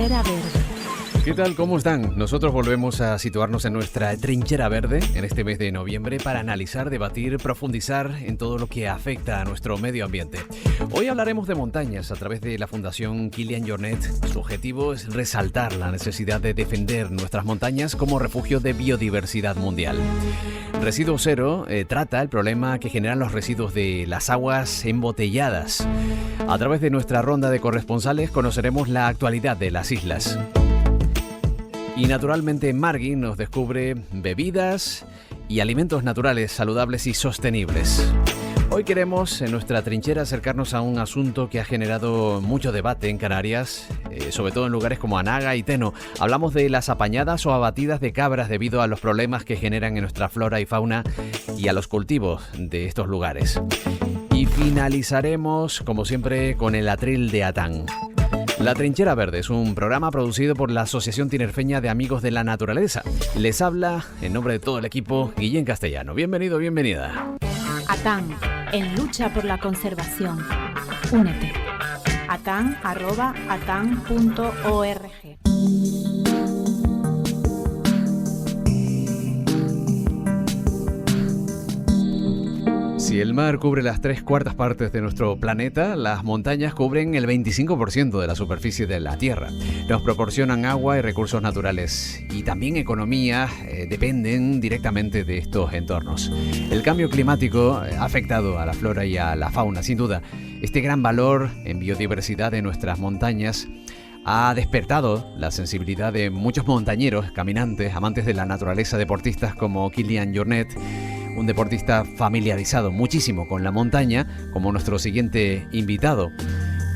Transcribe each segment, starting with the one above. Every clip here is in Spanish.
Trinchera Verde. ¿Qué tal? ¿Cómo están? Nosotros volvemos a situarnos en nuestra trinchera verde en este mes de noviembre para analizar, debatir, profundizar en todo lo que afecta a nuestro medio ambiente. Hoy hablaremos de montañas a través de la Fundación Kilian Jornet. Su objetivo es resaltar la necesidad de defender nuestras montañas como refugio de biodiversidad mundial. Residuo Cero trata el problema que generan los residuos de las aguas embotelladas. A través de nuestra ronda de corresponsales conoceremos la actualidad de las islas. Y naturalmente Margui nos descubre bebidas y alimentos naturales, saludables y sostenibles. Hoy queremos en nuestra trinchera acercarnos a un asunto que ha generado mucho debate en Canarias, sobre todo en lugares como Anaga y Teno. Hablamos de las apañadas o abatidas de cabras debido a los problemas que generan en nuestra flora y fauna y a los cultivos de estos lugares. Y finalizaremos, como siempre, con el atril de Atán. La Trinchera Verde es un programa producido por la Asociación Tinerfeña de Amigos de la Naturaleza. Les habla, en nombre de todo el equipo, Guillén Castellano. Bienvenido, bienvenida. Atán, en lucha por la conservación. Únete. atán@atán.org. Si el mar cubre las 3/4 partes de nuestro planeta, las montañas cubren el 25% de la superficie de la Tierra. Nos proporcionan agua y recursos naturales y también economía dependen directamente de estos entornos. El cambio climático ha afectado a la flora y a la fauna, sin duda. Este gran valor en biodiversidad de nuestras montañas ha despertado la sensibilidad de muchos montañeros, caminantes, amantes de la naturaleza, deportistas como Kilian Jornet, un deportista familiarizado muchísimo con la montaña, como nuestro siguiente invitado.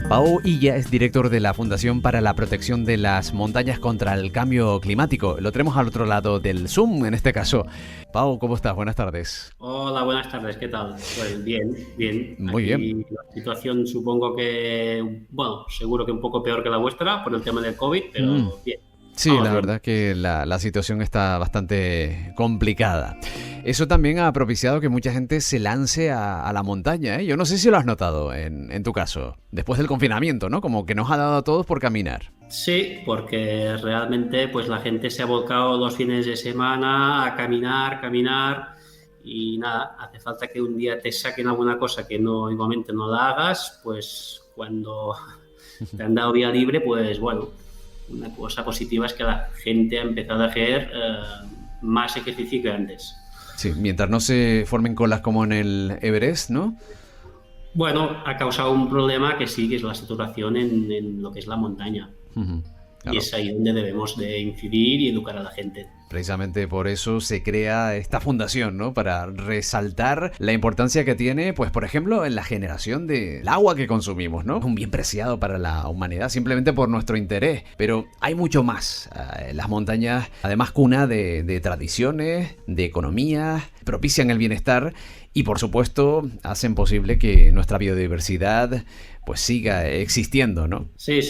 Pau Illa es director de la Fundación para la Protección de las Montañas contra el Cambio Climático. Lo tenemos al otro lado del Zoom, en este caso. Pau, ¿cómo estás? Buenas tardes. Hola, buenas tardes. ¿Qué tal? Pues bien. Muy bien. La situación supongo que, seguro que un poco peor que la vuestra por el tema del COVID, pero bien. Sí, la verdad que la situación está bastante complicada. Eso también ha propiciado que mucha gente se lance a la montaña, ¿eh? Yo no sé si lo has notado en tu caso, después del confinamiento, ¿no? Como que nos ha dado a todos por caminar. Sí, porque realmente pues la gente se ha volcado los fines de semana a caminar y nada, hace falta que un día te saquen alguna cosa que no igualmente no la hagas, pues cuando te han dado vía libre, pues bueno, una cosa positiva es que la gente ha empezado a hacer más ejercicio que antes. Sí, mientras no se formen colas como en el Everest, ¿no? Bueno, ha causado un problema que sí, que es la saturación en lo que es la montaña. Claro. Y es ahí donde debemos de incidir y educar a la gente. Precisamente por eso se crea esta fundación, ¿no? Para resaltar la importancia que tiene, pues por ejemplo, en la generación del agua que consumimos, ¿no? Un bien preciado para la humanidad simplemente por nuestro interés. Pero hay mucho más. Las montañas, además, cuna de tradiciones, de economía, propician el bienestar y, por supuesto, hacen posible que nuestra biodiversidad pues siga existiendo, ¿no? Sí.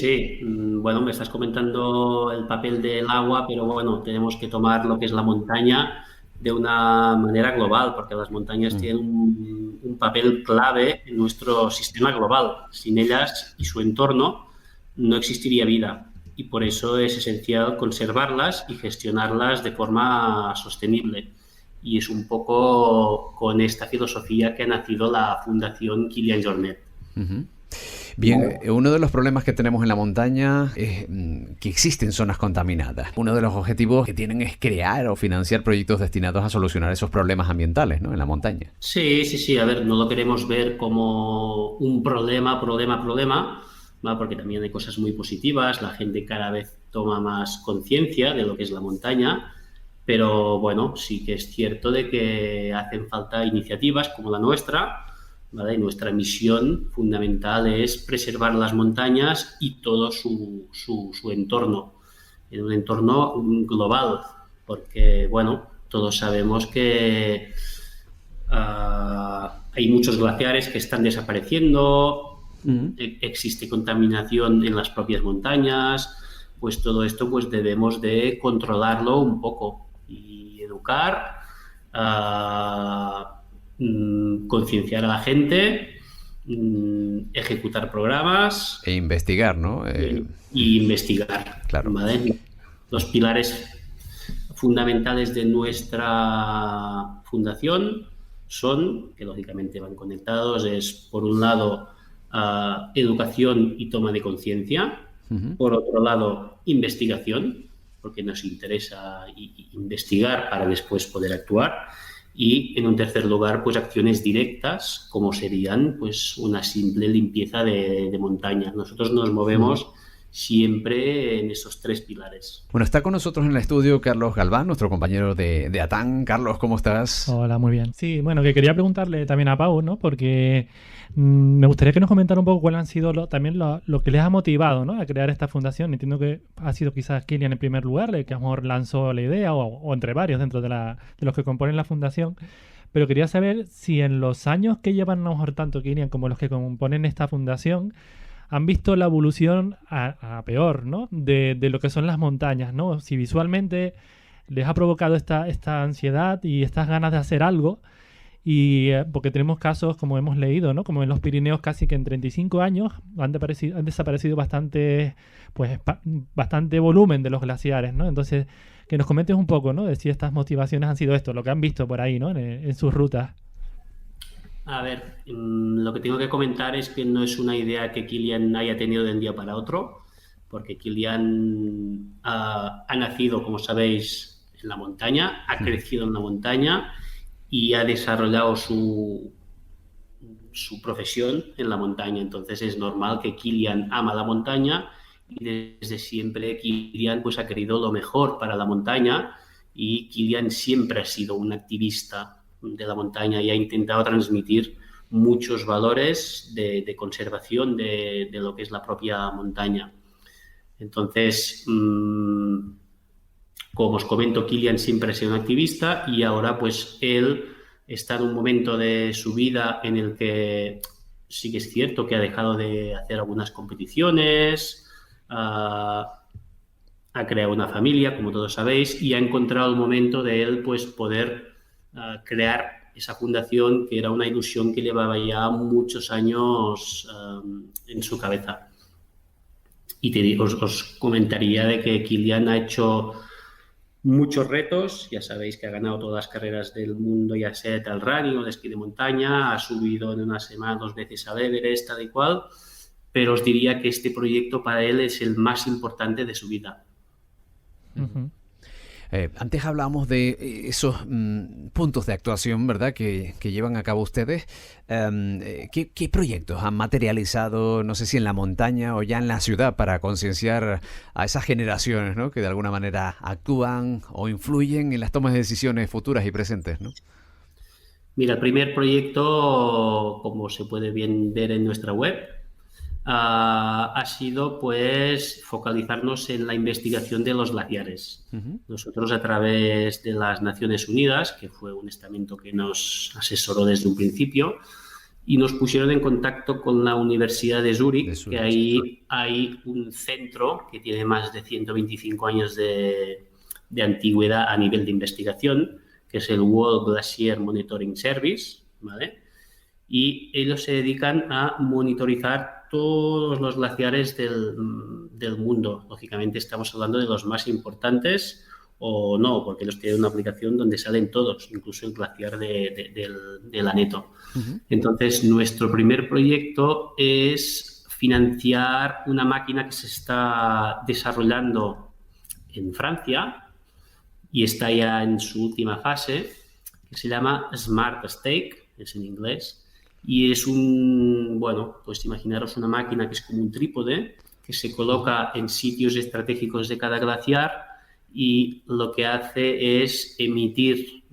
Bueno, me estás comentando el papel del agua, pero bueno, tenemos que tomar lo que es la montaña de una manera global, porque las montañas tienen un papel clave en nuestro sistema global. Sin ellas y su entorno no existiría vida y por eso es esencial conservarlas y gestionarlas de forma sostenible. Y es un poco con esta filosofía que ha nacido la Fundación Kilian Jornet. Bien, uno de los problemas que tenemos en la montaña es que existen zonas contaminadas. Uno de los objetivos que tienen es crear o financiar proyectos destinados a solucionar esos problemas ambientales, ¿no? En la montaña. Sí. A ver, no lo queremos ver como un problema, ¿va? Porque también hay cosas muy positivas. La gente cada vez toma más conciencia de lo que es la montaña. Pero bueno, sí que es cierto de que hacen falta iniciativas como la nuestra, ¿vale? Y nuestra misión fundamental es preservar las montañas y todo su entorno, en un entorno global, porque bueno, todos sabemos que hay muchos glaciares que están desapareciendo, existe contaminación en las propias montañas, pues todo esto pues debemos de controlarlo un poco y educar, concienciar a la gente ejecutar programas e investigar, ¿no? Y investigar. Claro. ¿Vale? Los pilares fundamentales de nuestra fundación son, que lógicamente van conectados, es por un lado educación y toma de conciencia, por otro lado investigación, porque nos interesa investigar para después poder actuar, y en un tercer lugar pues acciones directas como serían pues una simple limpieza de montaña. Nosotros nos movemos siempre en esos tres pilares. Bueno, está con nosotros en el estudio Carlos Galván, nuestro compañero de ATAN. Carlos, ¿cómo estás? Hola, muy bien. Sí, bueno, que quería preguntarle también a Pau, ¿no? Porque me gustaría que nos comentara un poco cuáles han sido lo que les ha motivado, ¿no?, a crear esta fundación. Entiendo que ha sido quizás Kilian en primer lugar, el que a lo mejor lanzó la idea, o entre varios dentro de los que componen la fundación. Pero quería saber si en los años que llevan a lo mejor tanto Kilian como los que componen esta fundación han visto la evolución a peor, ¿no?, de lo que son las montañas, ¿no? Si visualmente les ha provocado esta ansiedad y estas ganas de hacer algo, y porque tenemos casos, como hemos leído, ¿no?, como en los Pirineos, casi que en 35 años han desaparecido bastante volumen de los glaciares, ¿no? Entonces, que nos comentes un poco, ¿no?, de si estas motivaciones han sido esto, lo que han visto por ahí, ¿no?, en sus rutas. A ver, lo que tengo que comentar es que no es una idea que Kilian haya tenido de un día para otro, porque Kilian ha nacido, como sabéis, en la montaña, ha crecido en la montaña y ha desarrollado su profesión en la montaña. Entonces es normal que Kilian ama la montaña y desde siempre Kilian pues ha querido lo mejor para la montaña, y Kilian siempre ha sido un activista de la montaña y ha intentado transmitir muchos valores de conservación de lo que es la propia montaña. Entonces, como os comento, Kilian siempre ha sido un activista y ahora pues él está en un momento de su vida en el que sí que es cierto que ha dejado de hacer algunas competiciones, ha creado una familia, como todos sabéis, y ha encontrado el momento de él pues poder crear esa fundación, que era una ilusión que llevaba ya muchos años en su cabeza. Y os comentaría de que Kilian ha hecho muchos retos. Ya sabéis que ha ganado todas las carreras del mundo, ya sea de trail running o de esquí de montaña, ha subido en una semana 2 veces al Everest, tal y cual, pero os diría que este proyecto para él es el más importante de su vida. Uh-huh. Antes hablábamos de esos puntos de actuación, ¿verdad?, que llevan a cabo ustedes. ¿Qué proyectos han materializado, no sé si en la montaña o ya en la ciudad, para concienciar a esas generaciones, ¿no?, que de alguna manera actúan o influyen en las tomas de decisiones futuras y presentes, ¿no? Mira, el primer proyecto, como se puede bien ver en nuestra web, ha sido pues focalizarnos en la investigación de los glaciares. Uh-huh. Nosotros, a través de las Naciones Unidas, que fue un estamento que nos asesoró desde un principio, y nos pusieron en contacto con la Universidad de Zúrich, que ahí hay un centro que tiene más de 125 años de antigüedad a nivel de investigación, que es el World Glacier Monitoring Service, ¿vale? Y ellos se dedican a monitorizar todos los glaciares del mundo. Lógicamente estamos hablando de los más importantes o no, porque ellos tienen una aplicación donde salen todos, incluso el glaciar del Aneto. Uh-huh. Entonces, nuestro primer proyecto es financiar una máquina que se está desarrollando en Francia y está ya en su última fase, que se llama Smart Stake, es en inglés. Y es pues imaginaros una máquina que es como un trípode que se coloca en sitios estratégicos de cada glaciar y lo que hace es emitir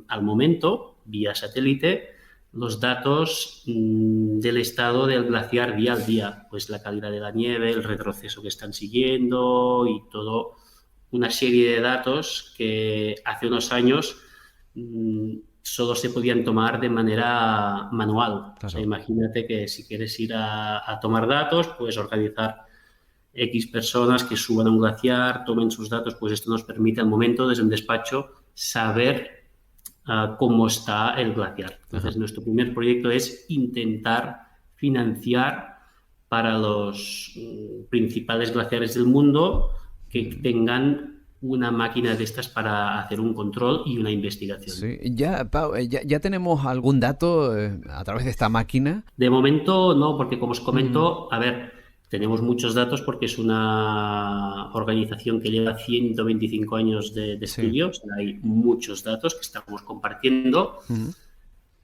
al momento, vía satélite, los datos del estado del glaciar día al día, pues la calidad de la nieve, el retroceso que están siguiendo y todo una serie de datos que hace unos años solo se podían tomar de manera manual. Claro. O sea, imagínate que si quieres ir a tomar datos, puedes organizar X personas que suban a un glaciar, tomen sus datos, pues esto nos permite al momento, desde un despacho, saber cómo está el glaciar. Entonces, nuestro primer proyecto es intentar financiar para los principales glaciares del mundo que tengan una máquina de estas para hacer un control y una investigación. Sí, ya, Pau, ya tenemos algún dato a través de esta máquina. De momento no, porque como os comento, a ver, tenemos muchos datos porque es una organización que lleva 125 años de estudios. Hay muchos datos que estamos compartiendo.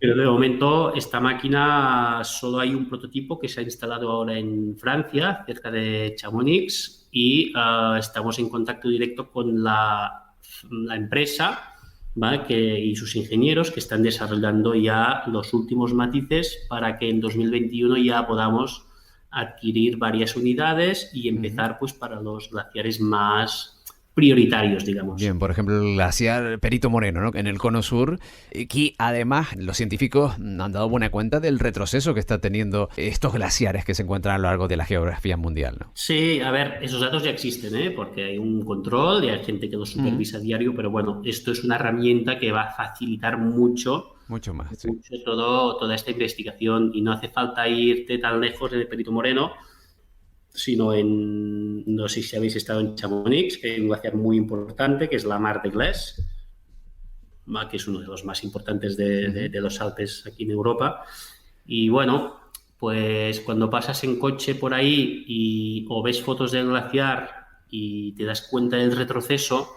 Pero de momento esta máquina solo hay un prototipo que se ha instalado ahora en Francia, cerca de Chamonix, y estamos en contacto directo con la empresa, ¿vale? Y sus ingenieros que están desarrollando ya los últimos matices para que en 2021 ya podamos adquirir varias unidades y empezar pues para los glaciares más prioritarios, digamos. Bien, por ejemplo, el glaciar Perito Moreno, ¿no? En el cono sur, que además los científicos han dado buena cuenta del retroceso que está teniendo estos glaciares que se encuentran a lo largo de la geografía mundial, ¿no? Sí, a ver, esos datos ya existen, ¿eh? Porque hay un control y hay gente que los supervisa a diario, pero bueno, esto es una herramienta que va a facilitar mucho más, sí. mucho toda esta investigación, y no hace falta irte tan lejos de Perito Moreno, sino no sé si habéis estado en Chamonix, que hay un glaciar muy importante, que es la Mar de Glace, que es uno de los más importantes de los Alpes aquí en Europa. Y bueno, pues cuando pasas en coche por ahí o ves fotos del glaciar y te das cuenta del retroceso,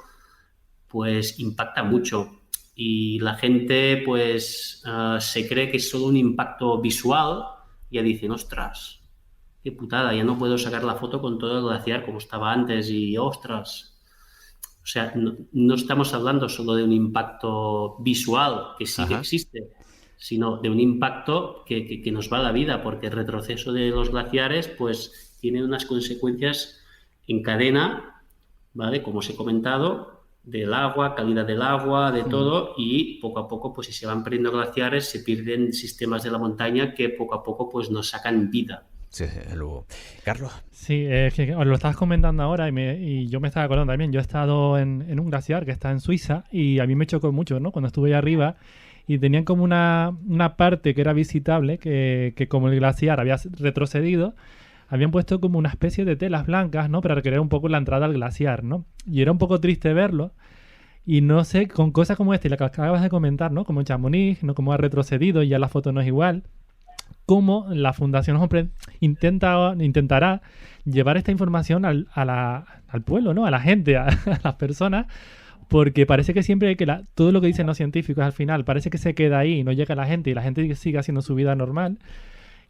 pues impacta mucho. Y la gente pues se cree que es solo un impacto visual y ya dicen, ostras, qué putada, ya no puedo sacar la foto con todo el glaciar como estaba antes y ostras. O sea, no estamos hablando solo de un impacto visual, que sí que existe, sino de un impacto que nos va a la vida, porque el retroceso de los glaciares pues tiene unas consecuencias en cadena, ¿vale? Como os he comentado, del agua, calidad del agua, de todo, y poco a poco, pues si se van perdiendo glaciares, se pierden sistemas de la montaña que poco a poco pues nos sacan vida. Sí, luego. Carlos. Sí, es que os lo estabas comentando ahora y yo me estaba acordando también. Yo he estado en un glaciar que está en Suiza y a mí me chocó mucho, ¿no? Cuando estuve ahí arriba y tenían como una parte que era visitable, que como el glaciar había retrocedido, habían puesto como una especie de telas blancas, ¿no? Para recrear un poco la entrada al glaciar, ¿no? Y era un poco triste verlo. Y no sé, con cosas como esta y la que acabas de comentar, ¿no? Como en Chamonix, ¿no? Como ha retrocedido y ya la foto no es igual. Cómo la Fundación intentará llevar esta información al pueblo, ¿no? A la gente, a las personas, porque parece que siempre todo lo que dicen los científicos al final parece que se queda ahí y no llega a la gente y la gente sigue haciendo su vida normal.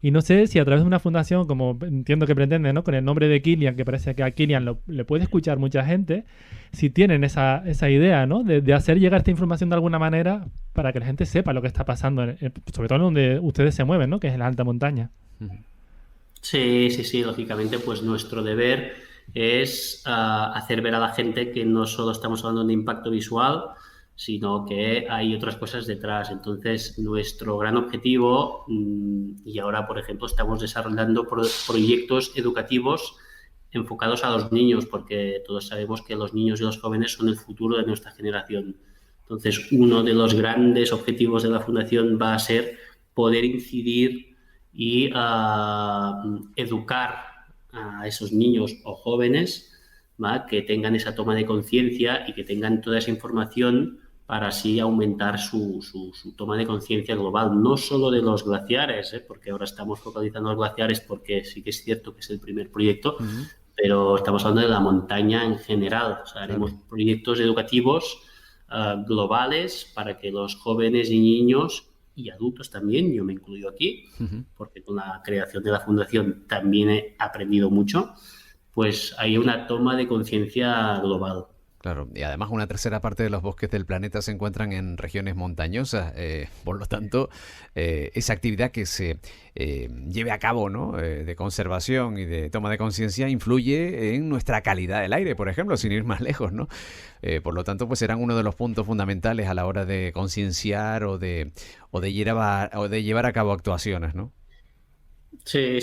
Y no sé si a través de una fundación, como entiendo que pretende, ¿no? Con el nombre de Kilian, que parece que a Kilian le puede escuchar mucha gente, si tienen esa idea, ¿no? De hacer llegar esta información de alguna manera para que la gente sepa lo que está pasando, sobre todo donde ustedes se mueven, ¿no? Que es en la alta montaña. Sí, lógicamente, pues nuestro deber es hacer ver a la gente que no solo estamos hablando de impacto visual, sino que hay otras cosas detrás. Entonces, nuestro gran objetivo, y ahora, por ejemplo, estamos desarrollando proyectos educativos enfocados a los niños, porque todos sabemos que los niños y los jóvenes son el futuro de nuestra generación. Entonces, uno de los grandes objetivos de la Fundación va a ser poder incidir y educar a esos niños o jóvenes, ¿va? Que tengan esa toma de conciencia y que tengan toda esa información para así aumentar su toma de conciencia global, no solo de los glaciares, porque ahora estamos focalizando los glaciares porque sí que es cierto que es el primer proyecto, pero estamos hablando de la montaña en general. O sea, haremos proyectos educativos globales para que los jóvenes y niños y adultos también, yo me incluyo aquí, porque con la creación de la Fundación también he aprendido mucho, pues hay una toma de conciencia global. Claro, y además una tercera parte de los bosques del planeta se encuentran en regiones montañosas, por lo tanto, esa actividad que se lleve a cabo, ¿no? De conservación y de toma de conciencia influye en nuestra calidad del aire, por ejemplo, sin ir más lejos, ¿no? Por lo tanto, pues serán uno de los puntos fundamentales a la hora de concienciar o de llevar a cabo actuaciones, ¿no? Sí.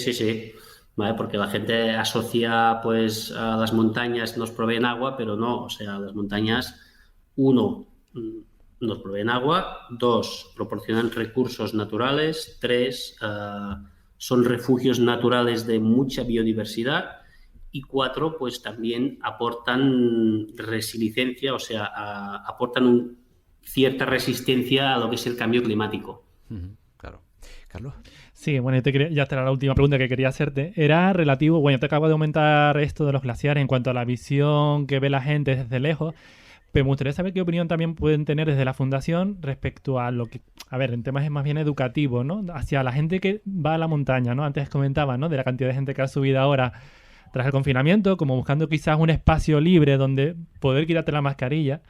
¿Vale? Porque la gente asocia pues a las montañas nos proveen agua, pero no, o sea, las montañas, uno, nos proveen agua, dos, proporcionan recursos naturales, tres, son refugios naturales de mucha biodiversidad. Y 4, pues también aportan resiliencia, o sea, aportan cierta resistencia a lo que es el cambio climático. Claro. Carlos. Sí, bueno, ya esta era la última pregunta que quería hacerte. Era relativo, bueno, te acabo de aumentar esto de los glaciares en cuanto a la visión que ve la gente desde lejos, pero me gustaría saber qué opinión también pueden tener desde la Fundación respecto a lo que, a ver, en temas más bien educativos, ¿no? Hacia la gente que va a la montaña, ¿no? Antes comentaba, ¿no? De la cantidad de gente que ha subido ahora tras el confinamiento, como buscando quizás un espacio libre donde poder quitarte la mascarilla.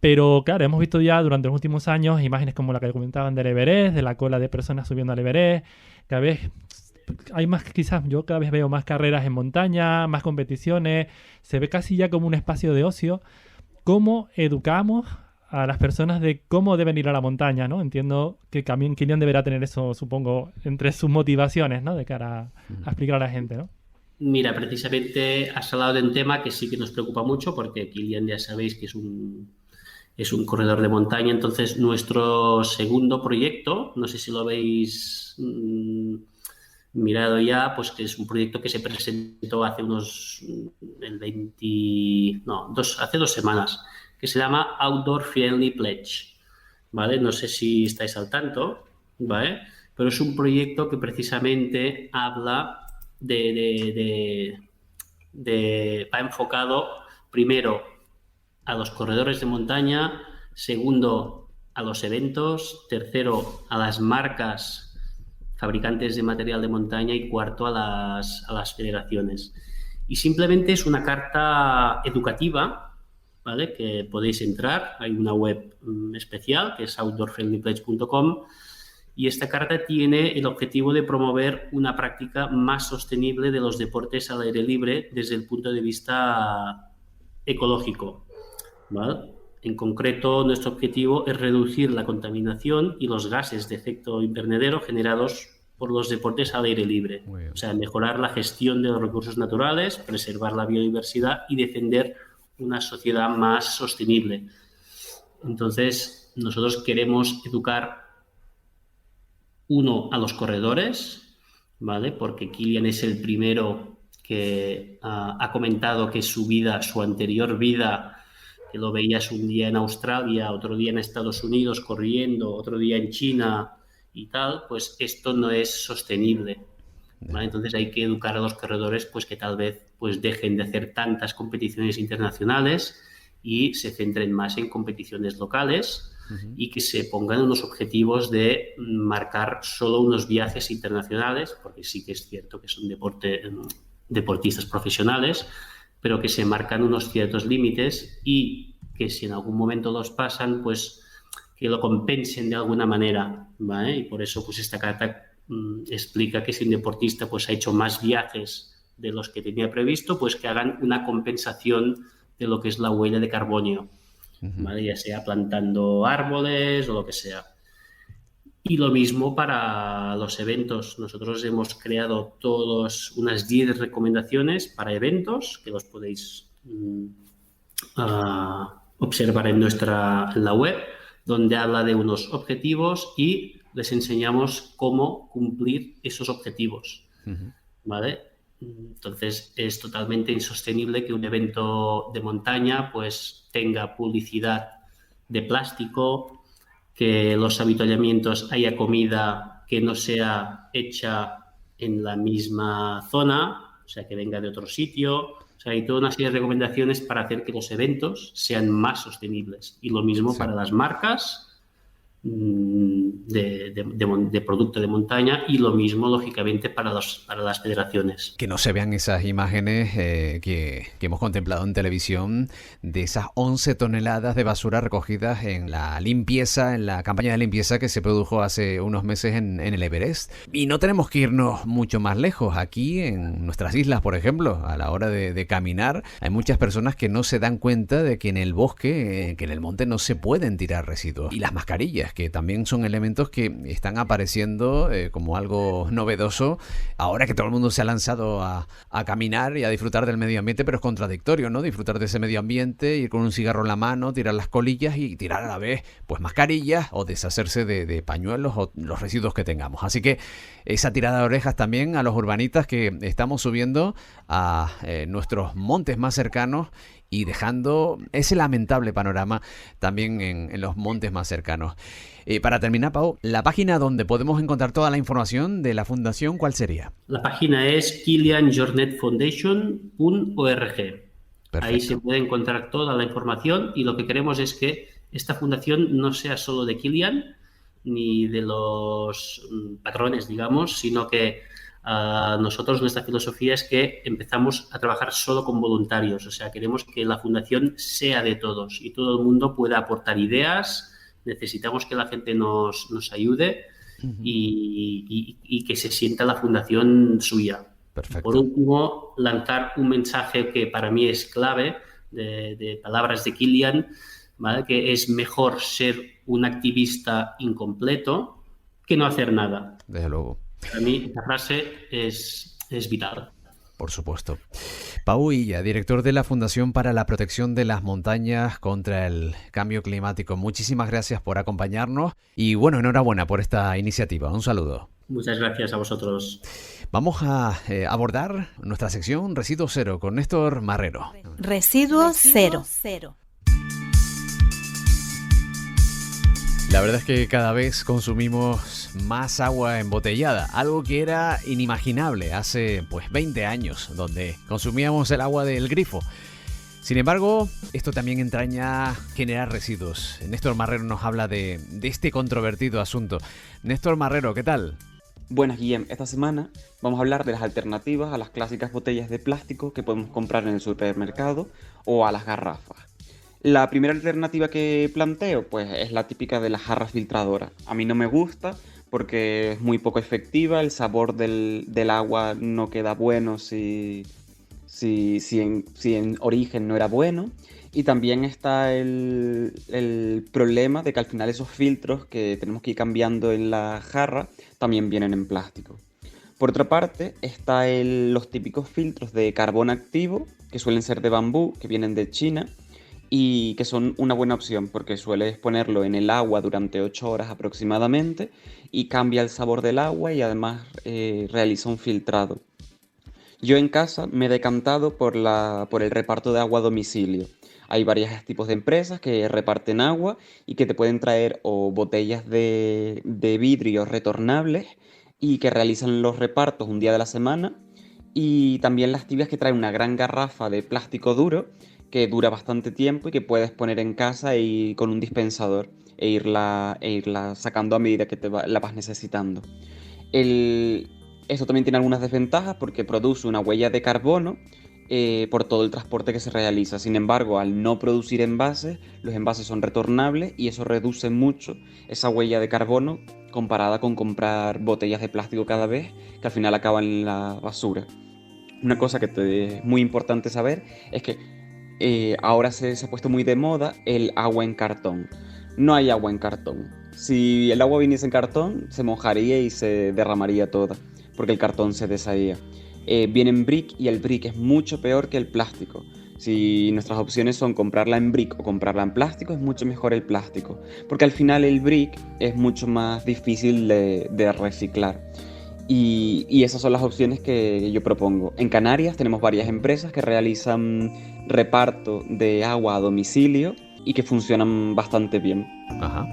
Pero claro, hemos visto ya durante los últimos años imágenes como la que comentaban del Everest, de la cola de personas subiendo al Everest. Cada vez hay más, quizás yo cada vez veo más carreras en montaña, más competiciones. Se ve casi ya como un espacio de ocio. ¿Cómo educamos a las personas de cómo deben ir a la montaña, ¿no? Entiendo que también Kilian deberá tener eso, supongo, entre sus motivaciones, ¿no? De cara a explicar a la gente, ¿no? Mira, precisamente has hablado de un tema que sí que nos preocupa mucho, porque Kilian ya sabéis que es un corredor de montaña. Entonces, nuestro segundo proyecto, no sé si lo habéis mirado ya, pues que es un proyecto que se presentó hace hace 2 semanas, que se llama Outdoor Friendly Pledge, ¿vale? No sé si estáis al tanto, ¿vale? Pero es un proyecto que precisamente habla va enfocado primero a los corredores de montaña, segundo a los eventos, tercero a las marcas fabricantes de material de montaña y cuarto a las federaciones. Y simplemente es una carta educativa, ¿vale? Que podéis entrar, hay una web especial que es outdoorfriendlypledge.com. Y esta carta tiene el objetivo de promover una práctica más sostenible de los deportes al aire libre desde el punto de vista ecológico, ¿vale? En concreto, nuestro objetivo es reducir la contaminación y los gases de efecto invernadero generados por los deportes al aire libre. O sea, mejorar la gestión de los recursos naturales, preservar la biodiversidad y defender una sociedad más sostenible. Entonces, nosotros queremos educar a los corredores, ¿vale? Porque Kilian es el primero que ha comentado que su anterior vida, que lo veías un día en Australia, otro día en Estados Unidos corriendo, otro día en China y tal, pues esto no es sostenible, ¿vale? Entonces hay que educar a los corredores, pues que tal vez pues dejen de hacer tantas competiciones internacionales y se centren más en competiciones locales. Y que se pongan unos objetivos de marcar solo unos viajes internacionales, porque sí que es cierto que son deportistas profesionales, pero que se marcan unos ciertos límites y que si en algún momento los pasan, pues que lo compensen de alguna manera, ¿vale? Y por eso pues esta carta explica que si un deportista pues ha hecho más viajes de los que tenía previsto, pues que hagan una compensación de lo que es la huella de carbono. ¿Vale? Ya sea plantando árboles o lo que sea. Y lo mismo para los eventos. Nosotros hemos creado todos unas 10 recomendaciones para eventos que los podéis observar en la web, donde habla de unos objetivos y les enseñamos cómo cumplir esos objetivos. ¿Vale? Entonces es totalmente insostenible que un evento de montaña pues tenga publicidad de plástico, que los avituallamientos haya comida que no sea hecha en la misma zona, o sea que venga de otro sitio. O sea, hay toda una serie de recomendaciones para hacer que los eventos sean más sostenibles. Y lo mismo para las marcas de producto de montaña y lo mismo, lógicamente, para las federaciones. Que no se vean esas imágenes que hemos contemplado en televisión de esas 11 toneladas de basura recogidas en la campaña de limpieza que se produjo hace unos meses en el Everest. Y no tenemos que irnos mucho más lejos. Aquí en nuestras islas, por ejemplo, a la hora de caminar, hay muchas personas que no se dan cuenta de que en el bosque, que en el monte no se pueden tirar residuos. Y las mascarillas, que también son elementos elementos que están apareciendo como algo novedoso ahora que todo el mundo se ha lanzado a caminar y a disfrutar del medio ambiente, pero es contradictorio, ¿no? Disfrutar de ese medio ambiente, ir con un cigarro en la mano, tirar las colillas y tirar a la vez pues mascarillas o deshacerse de pañuelos o los residuos que tengamos. Así que esa tirada de orejas también a los urbanitas que estamos subiendo a nuestros montes más cercanos y dejando ese lamentable panorama también en los montes más cercanos. Para terminar, Pau, la página donde podemos encontrar toda la información de la fundación, ¿cuál sería? La página es kilianjornetfoundation.org. Perfecto. Ahí se puede encontrar toda la información y lo que queremos es que esta fundación no sea solo de Kilian ni de los patrones, digamos, sino que nosotros, nuestra filosofía es que empezamos a trabajar solo con voluntarios. O sea, queremos que la fundación sea de todos y todo el mundo pueda aportar ideas. Necesitamos que la gente nos ayude y que se sienta la fundación suya. Perfecto. Por último, lanzar un mensaje que para mí es clave de palabras de Kilian, ¿vale? Que es mejor ser un activista incompleto que no hacer nada. Desde luego. Para mí esta frase es vital. Por supuesto. Pau Illa, director de la Fundación para la Protección de las Montañas contra el Cambio Climático. Muchísimas gracias por acompañarnos y bueno, enhorabuena por esta iniciativa. Un saludo. Muchas gracias a vosotros. Vamos a abordar nuestra sección Residuo Cero con Néstor Marrero. Residuo cero. La verdad es que cada vez consumimos más agua embotellada, algo que era inimaginable hace 20 años, donde consumíamos el agua del grifo. Sin embargo, esto también entraña generar residuos. Néstor Marrero nos habla de este controvertido asunto. Néstor Marrero, ¿qué tal? Buenas, Guillem. Esta semana vamos a hablar de las alternativas a las clásicas botellas de plástico que podemos comprar en el supermercado o a las garrafas. La primera alternativa que planteo, pues, es la típica de la jarra filtradora. A mí no me gusta porque es muy poco efectiva, el sabor del agua no queda bueno si en origen no era bueno. Y también está el problema de que al final esos filtros que tenemos que ir cambiando en la jarra también vienen en plástico. Por otra parte, están los típicos filtros de carbón activo, que suelen ser de bambú, que vienen de China, y que son una buena opción porque sueles ponerlo en el agua durante 8 horas aproximadamente y cambia el sabor del agua y además realiza un filtrado. Yo en casa me he decantado por el reparto de agua a domicilio. Hay varios tipos de empresas que reparten agua y que te pueden traer o botellas de vidrio retornables y que realizan los repartos un día de la semana, y también las tibias que traen una gran garrafa de plástico duro que dura bastante tiempo y que puedes poner en casa y con un dispensador e irla sacando a medida que la vas necesitando. Esto también tiene algunas desventajas porque produce una huella de carbono por todo el transporte que se realiza. Sin embargo, al no producir envases, los envases son retornables y eso reduce mucho esa huella de carbono comparada con comprar botellas de plástico cada vez, que al final acaban en la basura. Una cosa que es muy importante saber es que ahora se ha puesto muy de moda el agua en cartón. No hay agua en cartón. Si el agua viniese en cartón, se mojaría y se derramaría toda, porque el cartón se desharía. Viene en brick y el brick es mucho peor que el plástico. Si nuestras opciones son comprarla en brick o comprarla en plástico, es mucho mejor el plástico, porque al final el brick es mucho más difícil de reciclar. Y esas son las opciones que yo propongo. En Canarias tenemos varias empresas que realizan reparto de agua a domicilio y que funcionan bastante bien. Ajá.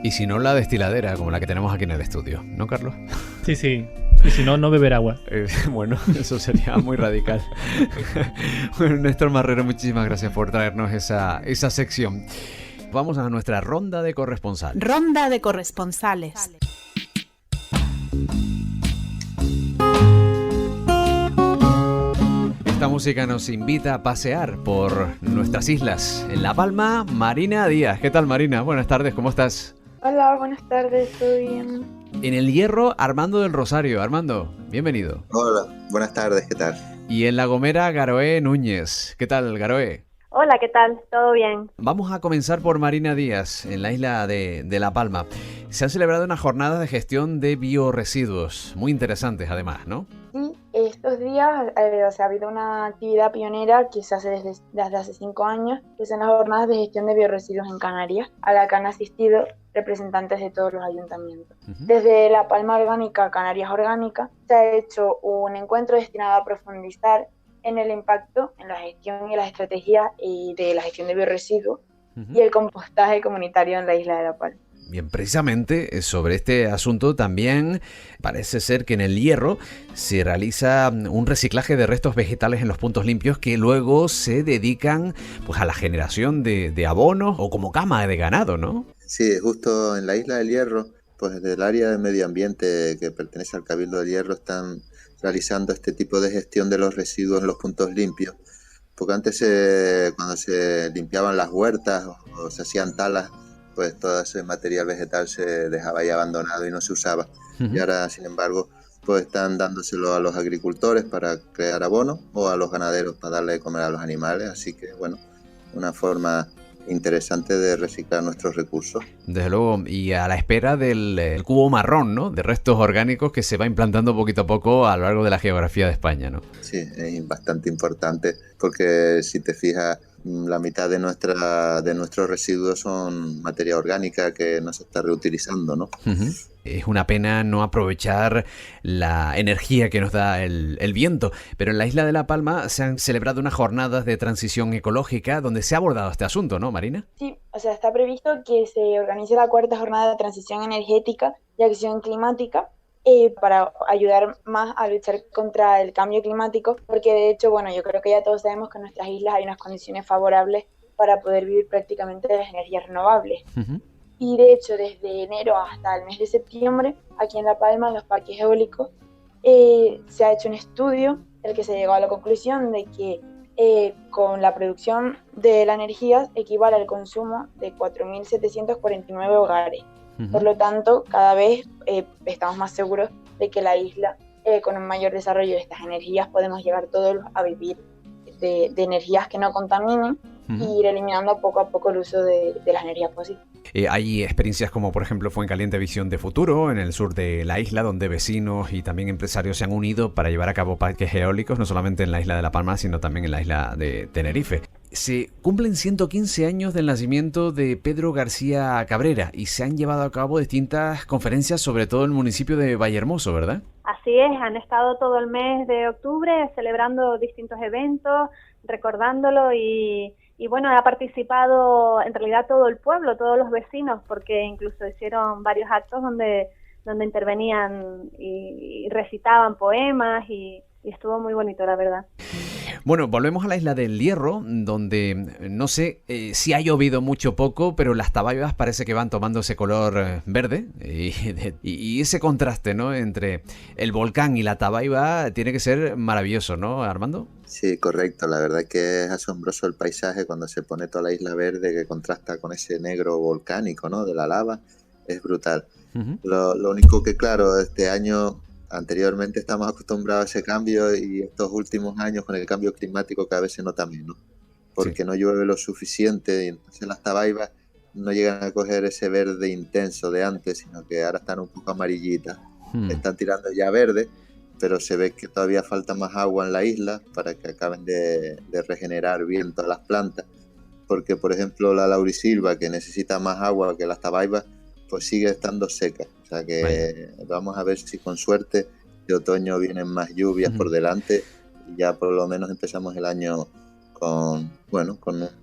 Y si no, la destiladera, como la que tenemos aquí en el estudio, ¿no, Carlos? Sí, sí. Y si no, no beber agua. Bueno, eso sería muy radical. Bueno, Néstor Marrero, muchísimas gracias por traernos esa sección. Vamos a nuestra ronda de corresponsales. Ronda de corresponsales. Esta música nos invita a pasear por nuestras islas. En La Palma, Marina Díaz. ¿Qué tal, Marina? Buenas tardes, ¿cómo estás? Hola, buenas tardes, ¿todo bien? En El Hierro, Armando del Rosario. Armando, bienvenido. Hola, buenas tardes, ¿qué tal? Y en La Gomera, Garoé Núñez. ¿Qué tal, Garoé? Hola, ¿qué tal? ¿Todo bien? Vamos a comenzar por Marina Díaz, en la isla de La Palma. Se han celebrado unas jornadas de gestión de biorresiduos, muy interesantes además, ¿no? Sí, estos días ha habido una actividad pionera que se hace desde hace 5 años, que son las jornadas de gestión de biorresiduos en Canarias, a la que han asistido representantes de todos los ayuntamientos. Desde La Palma Orgánica, Canarias Orgánica, se ha hecho un encuentro destinado a profundizar en el impacto en la gestión y las estrategias de la gestión de biorresiduos y el compostaje comunitario en la isla de La Palma. Bien, precisamente sobre este asunto también parece ser que en el Hierro se realiza un reciclaje de restos vegetales en los puntos limpios que luego se dedican pues a la generación de abonos o como cama de ganado, ¿no? Sí, justo en la isla del Hierro, pues desde el área de medio ambiente que pertenece al Cabildo del Hierro están realizando este tipo de gestión de los residuos en los puntos limpios, porque antes cuando se limpiaban las huertas o se hacían talas, pues todo ese material vegetal se dejaba ahí abandonado y no se usaba. Y ahora, sin embargo, pues están dándoselo a los agricultores para crear abono o a los ganaderos para darle de comer a los animales, así que bueno, una forma interesante de reciclar nuestros recursos. Desde luego, y a la espera del cubo marrón, ¿no? De restos orgánicos que se va implantando poquito a poco a lo largo de la geografía de España, ¿no? Sí, es bastante importante porque si te fijas, la mitad de nuestros residuos son materia orgánica que no se está reutilizando, ¿no? Es una pena no aprovechar la energía que nos da el viento, pero en la isla de La Palma se han celebrado unas jornadas de transición ecológica donde se ha abordado este asunto, ¿no, Marina? Sí, está previsto que se organice la 4ª jornada de transición energética y acción climática para ayudar más a luchar contra el cambio climático, porque de hecho, bueno, yo creo que ya todos sabemos que en nuestras islas hay unas condiciones favorables para poder vivir prácticamente de las energías renovables. Y de hecho, desde enero hasta el mes de septiembre, aquí en La Palma, en los parques eólicos, se ha hecho un estudio en el que se llegó a la conclusión de que con la producción de la energía equivale al consumo de 4.749 hogares. Por lo tanto, cada vez estamos más seguros de que la isla, con un mayor desarrollo de estas energías, podemos llegar todos a vivir de energías que no contaminen y ir eliminando poco a poco el uso de las energías fósiles. Hay experiencias como, por ejemplo, Fuencaliente Visión de Futuro, en el sur de la isla, donde vecinos y también empresarios se han unido para llevar a cabo parques eólicos, no solamente en la isla de La Palma, sino también en la isla de Tenerife. Se cumplen 115 años del nacimiento de Pedro García Cabrera y se han llevado a cabo distintas conferencias, sobre todo en el municipio de Vallehermoso, ¿verdad? Así es, han estado todo el mes de octubre celebrando distintos eventos, recordándolo y bueno, ha participado en realidad todo el pueblo, todos los vecinos, porque incluso hicieron varios actos donde intervenían y recitaban poemas y estuvo muy bonito, la verdad. Bueno, volvemos a la isla del Hierro, donde no sé si ha llovido mucho o poco, pero las tabaibas parece que van tomando ese color verde y ese contraste, ¿no?, entre el volcán y la tabaiba tiene que ser maravilloso, ¿no, Armando? Sí, correcto. La verdad es que es asombroso el paisaje cuando se pone toda la isla verde que contrasta con ese negro volcánico, ¿no?, de la lava. Es brutal. Lo único que, claro, este año... Anteriormente estamos acostumbrados a ese cambio y estos últimos años con el cambio climático cada vez se nota menos, porque no llueve lo suficiente y entonces las tabaibas no llegan a coger ese verde intenso de antes, sino que ahora están un poco amarillitas. Están tirando ya verde, pero se ve que todavía falta más agua en la isla para que acaben de regenerar bien todas las plantas, porque por ejemplo la laurisilva, que necesita más agua que las tabaibas, pues sigue estando seca. O sea que vamos a ver si con suerte de otoño vienen más lluvias por delante y ya por lo menos empezamos el año con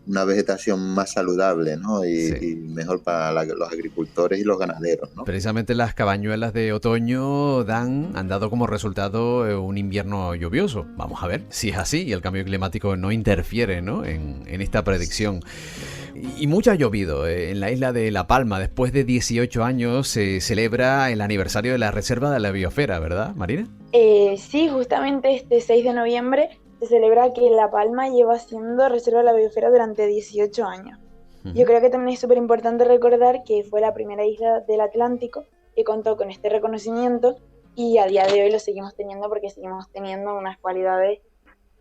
una vegetación más saludable, ¿no? Y mejor para los agricultores y los ganaderos, ¿no? Precisamente las cabañuelas de otoño han dado como resultado un invierno lluvioso. Vamos a ver si es así y el cambio climático no interfiere, ¿no?, en esta predicción. Y mucho ha llovido en la isla de La Palma. Después de 18 años se celebra el aniversario de la Reserva de la Biosfera, ¿verdad, Marina? Sí, justamente este 6 de noviembre se celebra que La Palma lleva siendo Reserva de la Biosfera durante 18 años. Yo creo que también es súper importante recordar que fue la primera isla del Atlántico que contó con este reconocimiento y a día de hoy lo seguimos teniendo porque seguimos teniendo unas cualidades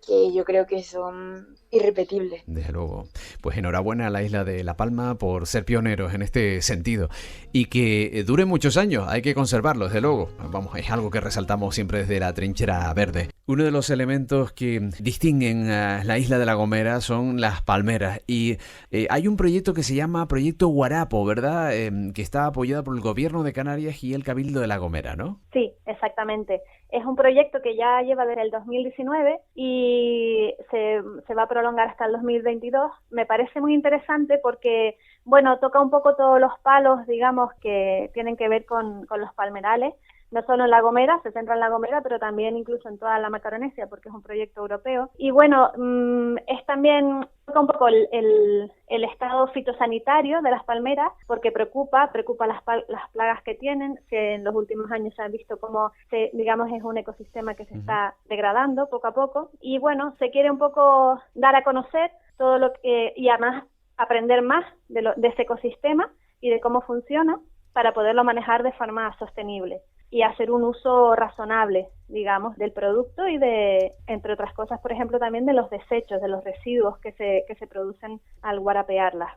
que yo creo que son irrepetibles. Desde luego. Pues enhorabuena a la isla de La Palma por ser pioneros en este sentido. Y que dure muchos años, hay que conservarlo, desde luego. Vamos, es algo que resaltamos siempre desde la Trinchera Verde. Uno de los elementos que distinguen a la isla de La Gomera son las palmeras. Y hay un proyecto que se llama Proyecto Guarapo, ¿verdad? Que está apoyado por el Gobierno de Canarias y el Cabildo de La Gomera, ¿no? Sí, exactamente. Es un proyecto que ya lleva desde el 2019 y se va a prolongar hasta el 2022. Me parece muy interesante porque, bueno, toca un poco todos los palos, digamos, que tienen que ver con los palmerales. No solo en La Gomera, se centra en La Gomera, pero también incluso en toda la Macaronesia, porque es un proyecto europeo. Y bueno, es también toca un poco el estado fitosanitario de las palmeras, porque preocupa las plagas que tienen, que en los últimos años se ha visto como, digamos, es un ecosistema que se está degradando poco a poco. Y bueno, se quiere un poco dar a conocer todo lo que, y además aprender más de ese ecosistema y de cómo funciona para poderlo manejar de forma sostenible y hacer un uso razonable, digamos, del producto y de, entre otras cosas, por ejemplo, también de los desechos, de los residuos que se producen al guarapearlas.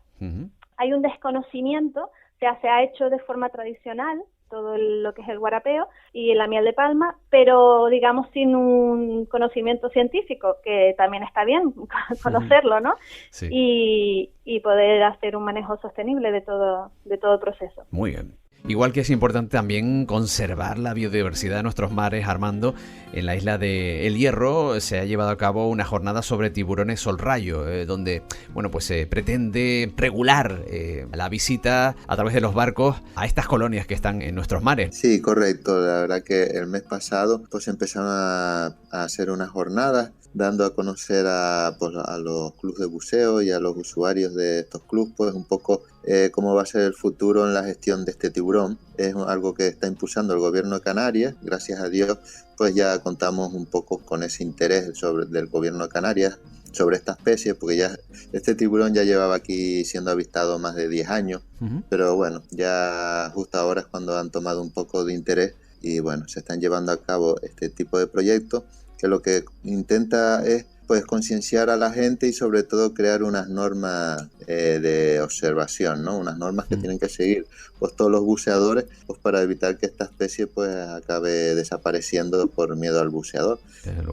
Hay un desconocimiento, o sea, se ha hecho de forma tradicional todo lo que es el guarapeo y la miel de palma, pero digamos sin un conocimiento científico, que también está bien conocerlo, ¿no? Sí. Y poder hacer un manejo sostenible de todo el proceso. Muy bien. Igual que es importante también conservar la biodiversidad de nuestros mares, Armando, en la isla de El Hierro se ha llevado a cabo una jornada sobre tiburones sol rayo, donde bueno, pues se pretende regular la visita a través de los barcos a estas colonias que están en nuestros mares. Sí, correcto. La verdad que el mes pasado pues empezaron a hacer unas jornadas dando a conocer a los clubes de buceo y a los usuarios de estos clubes pues un poco cómo va a ser el futuro en la gestión de este tiburón. Es algo que está impulsando el gobierno de Canarias. Gracias a Dios pues ya contamos un poco con ese interés del gobierno de Canarias sobre esta especie, porque ya este tiburón ya llevaba aquí siendo avistado más de 10 años, pero bueno, ya justo ahora es cuando han tomado un poco de interés y bueno, se están llevando a cabo este tipo de proyectos que lo que intenta es pues concienciar a la gente y sobre todo crear unas normas de observación, ¿no? Unas normas que tienen que seguir pues todos los buceadores pues para evitar que esta especie pues acabe desapareciendo por miedo al buceador.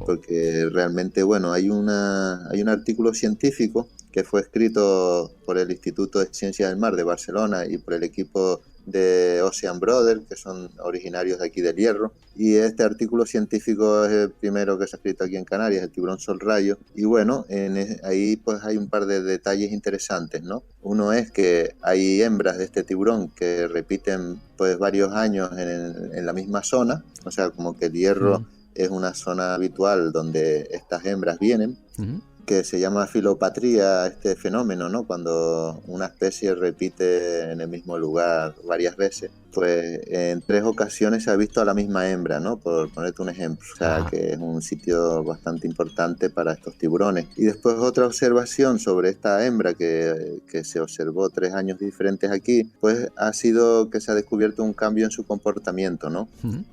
Porque realmente, bueno, hay un artículo científico que fue escrito por el Instituto de Ciencias del Mar de Barcelona y por el equipo de Ocean Brothers, que son originarios de aquí del Hierro, y este artículo científico es el primero que se ha escrito aquí en Canarias, el tiburón sol rayo, y bueno, ahí pues hay un par de detalles interesantes, ¿no? Uno es que hay hembras de este tiburón que repiten pues varios años en la misma zona, o sea, como que el Hierro es una zona habitual donde estas hembras vienen, que se llama filopatría, este fenómeno, ¿no? Cuando una especie repite en el mismo lugar varias veces, pues en 3 ocasiones se ha visto a la misma hembra, ¿no? Por ponerte un ejemplo, o sea, que es un sitio bastante importante para estos tiburones. Y después otra observación sobre esta hembra que se observó 3 años diferentes aquí, pues ha sido que se ha descubierto un cambio en su comportamiento, ¿no?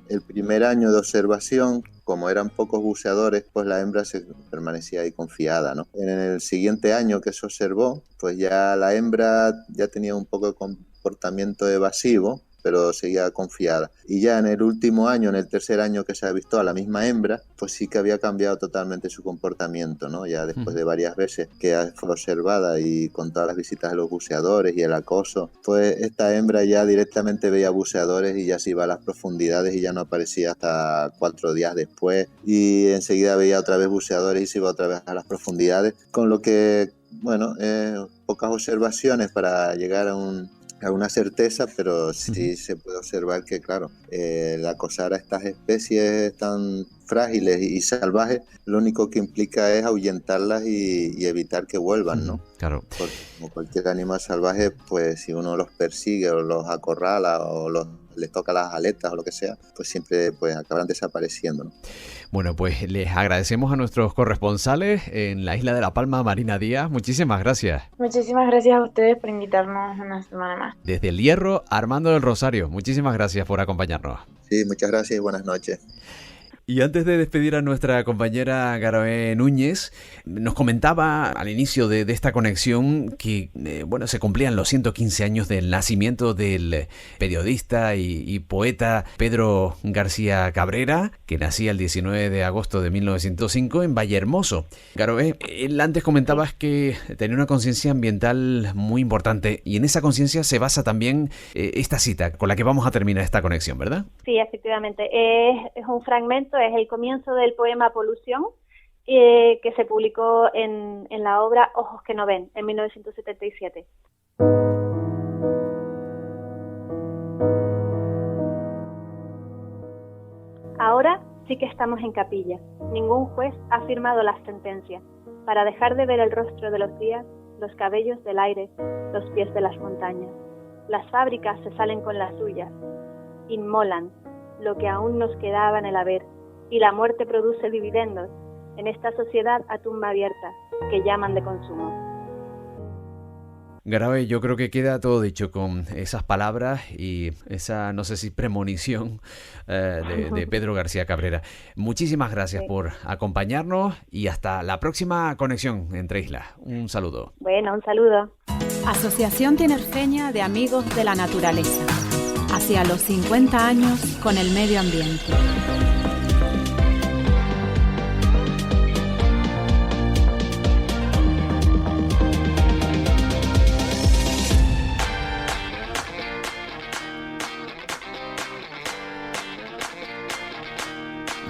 El primer año de observación, como eran pocos buceadores, pues la hembra se permanecía ahí confiada, ¿no? En el siguiente año que se observó, pues ya la hembra ya tenía un poco de comportamiento evasivo, pero seguía confiada. Y ya en el último año, en el tercer año que se ha visto a la misma hembra, pues sí que había cambiado totalmente su comportamiento, ¿no? Ya después de varias veces que fue observada y con todas las visitas de los buceadores y el acoso, pues esta hembra ya directamente veía buceadores y ya se iba a las profundidades y ya no aparecía hasta 4 días después y enseguida veía otra vez buceadores y se iba otra vez a las profundidades, con lo que, bueno, pocas observaciones para llegar a una certeza, pero sí se puede observar que, claro, el acosar a estas especies tan frágiles y salvajes, lo único que implica es ahuyentarlas y evitar que vuelvan, ¿no? Claro. Porque como cualquier animal salvaje, pues si uno los persigue o los acorrala o les toca las aletas o lo que sea, pues siempre pues acabarán desapareciendo, ¿no? Bueno, pues les agradecemos a nuestros corresponsales en la isla de La Palma, Marina Díaz. Muchísimas gracias. Muchísimas gracias a ustedes por invitarnos una semana más. Desde El Hierro, Armando del Rosario, muchísimas gracias por acompañarnos. Sí, muchas gracias y buenas noches. Y antes de despedir a nuestra compañera Garoé Núñez, nos comentaba al inicio de esta conexión que se cumplían los 115 años del nacimiento del periodista y poeta Pedro García Cabrera, que nacía el 19 de agosto de 1905 en Vallehermoso. Garoé, él antes comentabas que tenía una conciencia ambiental muy importante y en esa conciencia se basa también esta cita con la que vamos a terminar esta conexión, ¿verdad? Sí, efectivamente. Es un fragmento, es el comienzo del poema Polución, que se publicó en la obra Ojos que no ven, en 1977. Ahora sí que estamos en capilla. Ningún juez ha firmado la sentencia para dejar de ver el rostro de los días, los cabellos del aire, los pies de las montañas. Las fábricas se salen con las suyas, inmolan lo que aún nos quedaba en el haber, y la muerte produce dividendos en esta sociedad a tumba abierta que llaman de consumo. Garoé, yo creo que queda todo dicho con esas palabras y esa, no sé si premonición de Pedro García Cabrera. Muchísimas gracias por acompañarnos y hasta la próxima conexión entre islas. Un saludo. Bueno, un saludo. Asociación Tinerfeña de Amigos de la Naturaleza. Hacia los 50 años con el medio ambiente.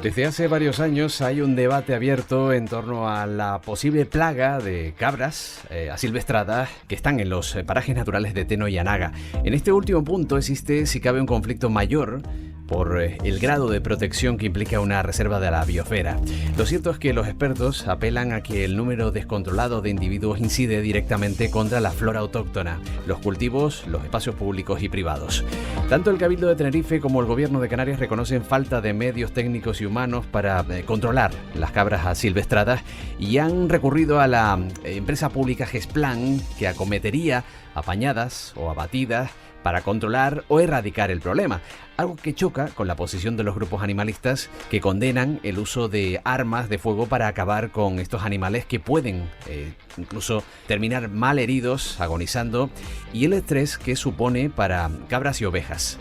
Desde hace varios años hay un debate abierto en torno a la posible plaga de cabras asilvestradas que están en los parajes naturales de Teno y Anaga. En este último punto existe, si cabe, un conflicto mayor por el grado de protección que implica una reserva de la biosfera. Lo cierto es que los expertos apelan a que el número descontrolado de individuos incide directamente contra la flora autóctona, los cultivos, los espacios públicos y privados. Tanto el Cabildo de Tenerife como el Gobierno de Canarias reconocen falta de medios técnicos y humanos para controlar las cabras asilvestradas y han recurrido a la empresa pública Gesplan, que acometería apañadas o abatidas para controlar o erradicar el problema, algo que choca con la posición de los grupos animalistas que condenan el uso de armas de fuego para acabar con estos animales que pueden incluso terminar mal heridos, agonizando, y el estrés que supone para cabras y ovejas.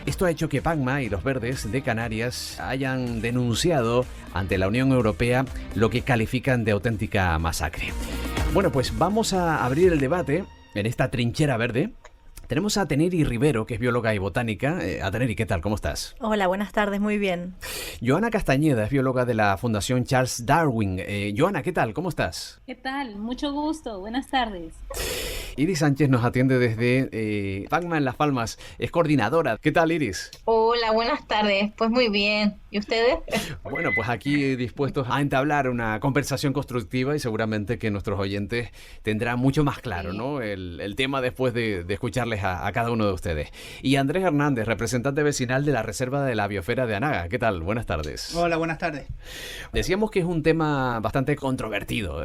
Esto ha hecho que PACMA y los Verdes de Canarias hayan denunciado ante la Unión Europea lo que califican de auténtica masacre. Bueno, pues vamos a abrir el debate en esta trinchera verde. Tenemos a Ateneri Rivero, que es bióloga y botánica. Ateneri, ¿qué tal? ¿Cómo estás? Hola, buenas tardes, muy bien. Joana Castañeda es bióloga de la Fundación Charles Darwin. Joana, ¿qué tal? ¿Cómo estás? ¿Qué tal? Mucho gusto, buenas tardes. Iris Sánchez nos atiende desde PACMA en Las Palmas, es coordinadora. ¿Qué tal, Iris? Hola, buenas tardes. Pues muy bien. ¿Y ustedes? Bueno, pues aquí dispuestos a entablar una conversación constructiva y seguramente que nuestros oyentes tendrán mucho más claro, ¿no? El tema después de escucharles a cada uno de ustedes. Y Andrés Hernández, representante vecinal de la Reserva de la Biosfera de Anaga. ¿Qué tal? Buenas tardes. Hola, buenas tardes. Decíamos que es un tema bastante controvertido.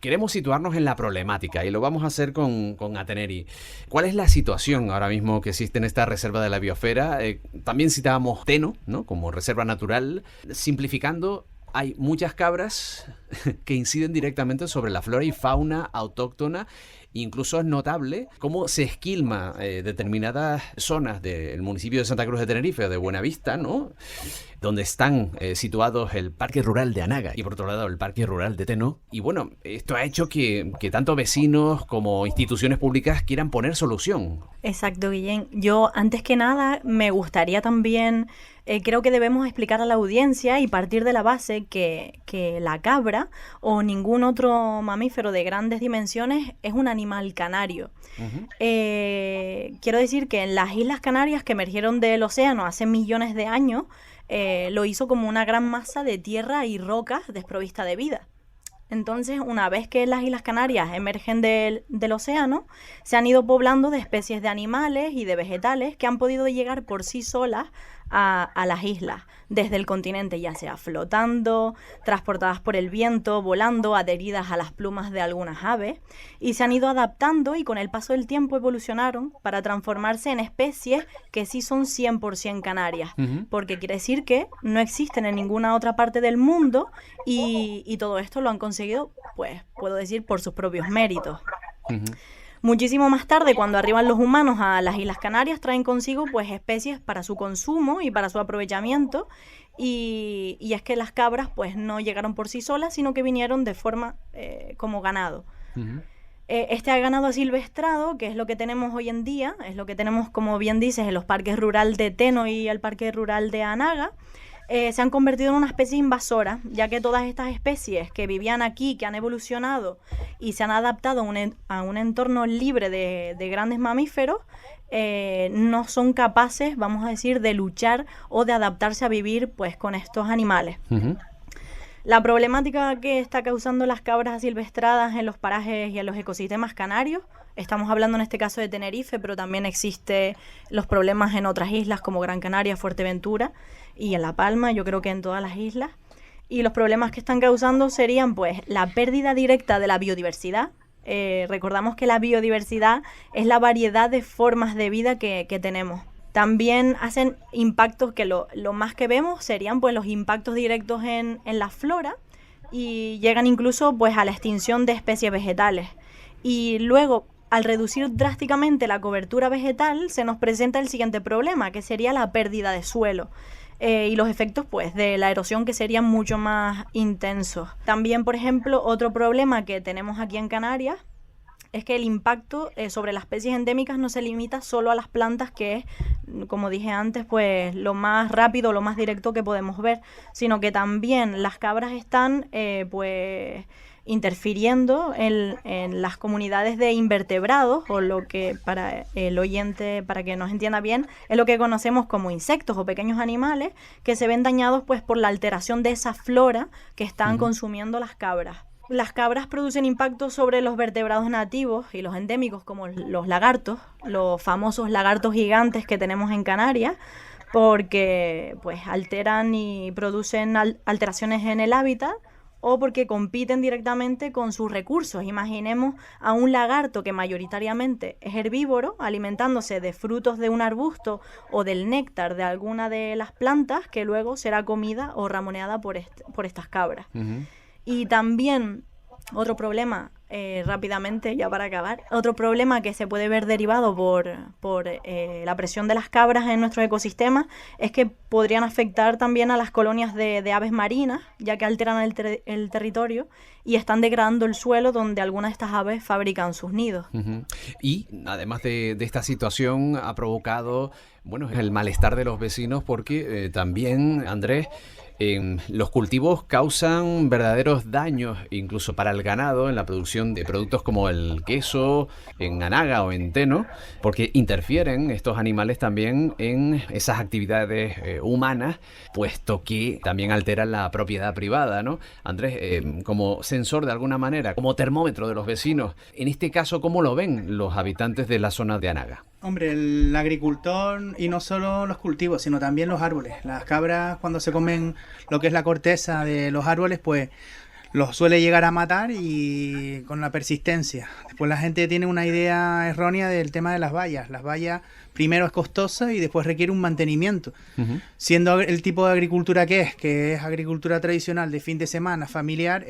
Queremos situarnos en la problemática y lo vamos a hacer con Ateneri. ¿Cuál es la situación ahora mismo que existe en esta Reserva de la Biosfera? También citábamos Teno, ¿no?, como reserva natural. Simplificando, hay muchas cabras que inciden directamente sobre la flora y fauna autóctona. Incluso es notable cómo se esquilma determinadas zonas del municipio de Santa Cruz de Tenerife o de Buenavista, ¿no?, donde están situados el Parque Rural de Anaga y por otro lado el Parque Rural de Teno. Y bueno, esto ha hecho que tanto vecinos como instituciones públicas quieran poner solución. Exacto, Guillén. Yo, antes que nada, me gustaría también, creo que debemos explicar a la audiencia y partir de la base que la cabra o ningún otro mamífero de grandes dimensiones es un animal canario. Uh-huh. Quiero decir que en las Islas Canarias, que emergieron del océano hace millones de años, lo hizo como una gran masa de tierra y rocas desprovista de vida. Entonces, una vez que las Islas Canarias emergen del océano, se han ido poblando de especies de animales y de vegetales que han podido llegar por sí solas a las islas, desde el continente, ya sea flotando, transportadas por el viento, volando, adheridas a las plumas de algunas aves, y se han ido adaptando y con el paso del tiempo evolucionaron para transformarse en especies que sí son 100% canarias, porque quiere decir que no existen en ninguna otra parte del mundo y todo esto lo han conseguido, pues puedo decir, por sus propios méritos. Muchísimo más tarde, cuando arriban los humanos a las Islas Canarias, traen consigo pues especies para su consumo y para su aprovechamiento, y es que las cabras pues no llegaron por sí solas, sino que vinieron de forma como ganado. Este ganado asilvestrado, que es lo que tenemos hoy en día, es lo que tenemos, como bien dices, en los parques rural de Teno y el parque rural de Anaga, se han convertido en una especie invasora, ya que todas estas especies que vivían aquí, que han evolucionado y se han adaptado a un entorno libre de grandes mamíferos, no son capaces, vamos a decir, de luchar o de adaptarse a vivir pues con estos animales. La problemática que está causando las cabras asilvestradas en los parajes y en los ecosistemas canarios, estamos hablando en este caso de Tenerife, pero también existen los problemas en otras islas como Gran Canaria, Fuerteventura y en La Palma, yo creo que en todas las islas. Y los problemas que están causando serían pues la pérdida directa de la biodiversidad. Recordamos que la biodiversidad es la variedad de formas de vida que tenemos. También hacen impactos que lo más que vemos serían pues los impactos directos en la flora y llegan incluso pues a la extinción de especies vegetales. Y luego, al reducir drásticamente la cobertura vegetal, se nos presenta el siguiente problema, que sería la pérdida de suelo. Y los efectos pues de la erosión, que serían mucho más intensos. También, por ejemplo, otro problema que tenemos aquí en Canarias es que el impacto sobre las especies endémicas no se limita solo a las plantas, que es, como dije antes, pues lo más rápido, lo más directo que podemos ver, sino que también las cabras están pues interfiriendo en las comunidades de invertebrados, o lo que para el oyente, para que nos entienda bien, es lo que conocemos como insectos o pequeños animales que se ven dañados pues por la alteración de esa flora que están consumiendo las cabras. Las cabras producen impactos sobre los vertebrados nativos y los endémicos, como los lagartos, los famosos lagartos gigantes que tenemos en Canarias, porque pues alteran y producen alteraciones en el hábitat, o porque compiten directamente con sus recursos. Imaginemos a un lagarto que mayoritariamente es herbívoro, alimentándose de frutos de un arbusto o del néctar de alguna de las plantas, que luego será comida o ramoneada por estas cabras. Y también otro problema, rápidamente, ya para acabar, otro problema que se puede ver derivado por la presión de las cabras en nuestros ecosistemas es que podrían afectar también a las colonias de aves marinas, ya que alteran el territorio y están degradando el suelo donde algunas de estas aves fabrican sus nidos. Y además de esta situación ha provocado, bueno, el malestar de los vecinos, porque también, Andrés, los cultivos causan verdaderos daños, incluso para el ganado, en la producción de productos como el queso, en Anaga o en Teno, porque interfieren estos animales también en esas actividades humanas, puesto que también alteran la propiedad privada, ¿no? Andrés, como sensor de alguna manera, como termómetro de los vecinos, en este caso, ¿cómo lo ven los habitantes de la zona de Anaga? Hombre, el agricultor, y no solo los cultivos, sino también los árboles. Las cabras, cuando se comen lo que es la corteza de los árboles, pues los suele llegar a matar, y con la persistencia. Después la gente tiene una idea errónea del tema de las vallas. Las vallas primero es costosa y después requiere un mantenimiento. Siendo el tipo de agricultura que es agricultura tradicional de fin de semana, familiar,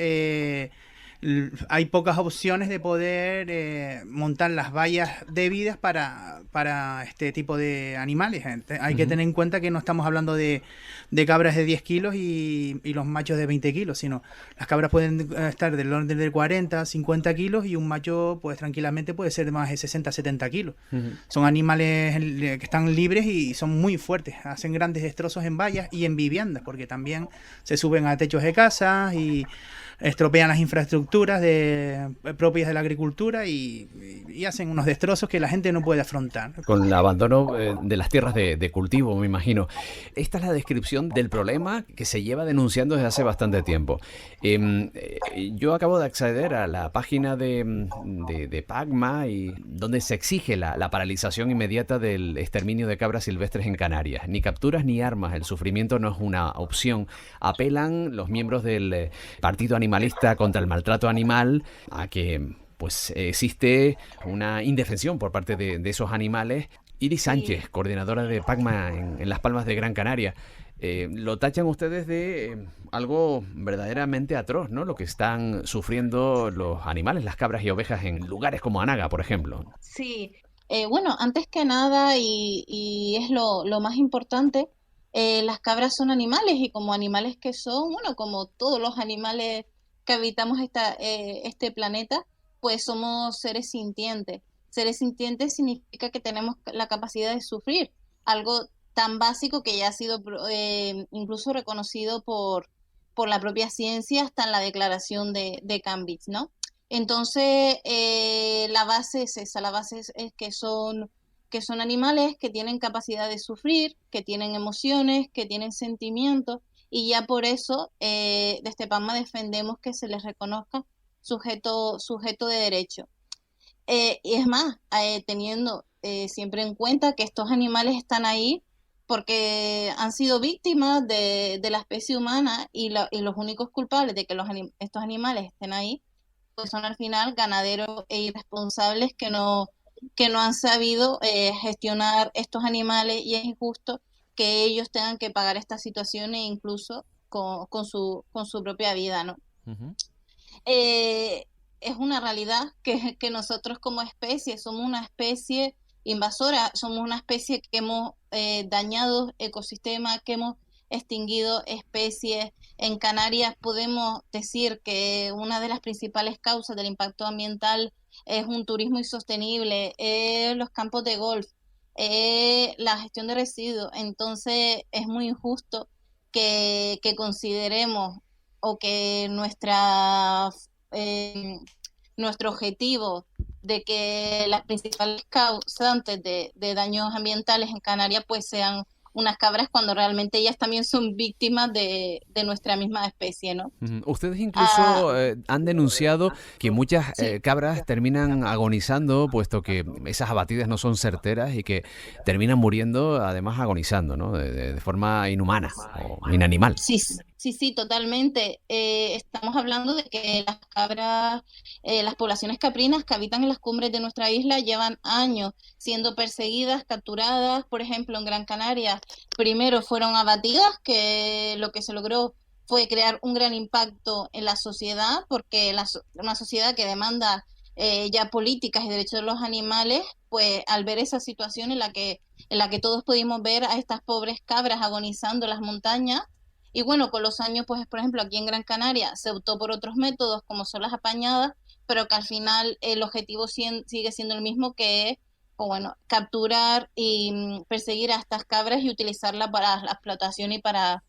hay pocas opciones de poder montar las vallas debidas para este tipo de animales. Hay que tener en cuenta que no estamos hablando de cabras de 10 kilos y los machos de 20 kilos, sino las cabras pueden estar del orden de 40, 50 kilos, y un macho pues tranquilamente puede ser de más de 60, 70 kilos. Son animales que están libres y son muy fuertes, hacen grandes destrozos en vallas y en viviendas, porque también se suben a techos de casas y estropean las infraestructuras estructuras propias de la agricultura y hacen unos destrozos que la gente no puede afrontar. Con el abandono de las tierras de cultivo, me imagino. Esta es la descripción del problema que se lleva denunciando desde hace bastante tiempo. Yo acabo de acceder a la página de PACMA, y donde se exige la paralización inmediata del exterminio de cabras silvestres en Canarias. Ni capturas ni armas, el sufrimiento no es una opción. Apelan los miembros del Partido Animalista contra el Maltrato Animal a que pues existe una indefensión por parte de esos animales. Iris Sánchez, coordinadora de PACMA en Las Palmas de Gran Canaria. Lo tachan ustedes de algo verdaderamente atroz, ¿no? Lo que están sufriendo los animales, las cabras y ovejas en lugares como Anaga, por ejemplo. Sí, bueno, antes que nada, y es lo más importante, las cabras son animales, y como animales que son, bueno, como todos los animales que habitamos este planeta, pues somos seres sintientes. Seres sintientes significa que tenemos la capacidad de sufrir, algo tan básico que ya ha sido incluso reconocido por la propia ciencia hasta en la declaración de Cambridge, ¿no? Entonces, la base es esa, la base es que son animales que tienen capacidad de sufrir, que tienen emociones, que tienen sentimientos, y ya por eso desde PACMA defendemos que se les reconozca sujeto de derecho. Y es más, teniendo siempre en cuenta que estos animales están ahí porque han sido víctimas de la especie humana, y los únicos culpables de que estos animales estén ahí pues son al final ganaderos e irresponsables que no han sabido gestionar estos animales, y es injusto que ellos tengan que pagar estas situaciones incluso con su propia vida, ¿no? Uh-huh. Es una realidad que nosotros como especie somos una especie invasora, somos una especie que hemos dañado ecosistemas, que hemos extinguido especies. En Canarias podemos decir que una de las principales causas del impacto ambiental es un turismo insostenible, los campos de golf, la gestión de residuos. Entonces es muy injusto que consideremos, o que nuestro objetivo de que las principales causantes de daños ambientales en Canarias pues sean unas cabras, cuando realmente ellas también son víctimas de nuestra misma especie, ¿no? Ustedes incluso han denunciado que muchas cabras terminan agonizando, puesto que esas abatidas no son certeras y que terminan muriendo, además agonizando, ¿no? De forma inhumana o inanimal. Sí, totalmente. Estamos hablando de que las cabras, las poblaciones caprinas que habitan en las cumbres de nuestra isla llevan años siendo perseguidas, capturadas. Por ejemplo, en Gran Canaria, primero fueron abatidas, que lo que se logró fue crear un gran impacto en la sociedad, porque una sociedad que demanda ya políticas y derechos de los animales, pues al ver esa situación en la que todos pudimos ver a estas pobres cabras agonizando en las montañas. Y bueno, con los años, pues por ejemplo, aquí en Gran Canaria se optó por otros métodos como son las apañadas, pero que al final el objetivo sigue siendo el mismo, que es, pues bueno, capturar y perseguir a estas cabras y utilizarlas para la explotación y para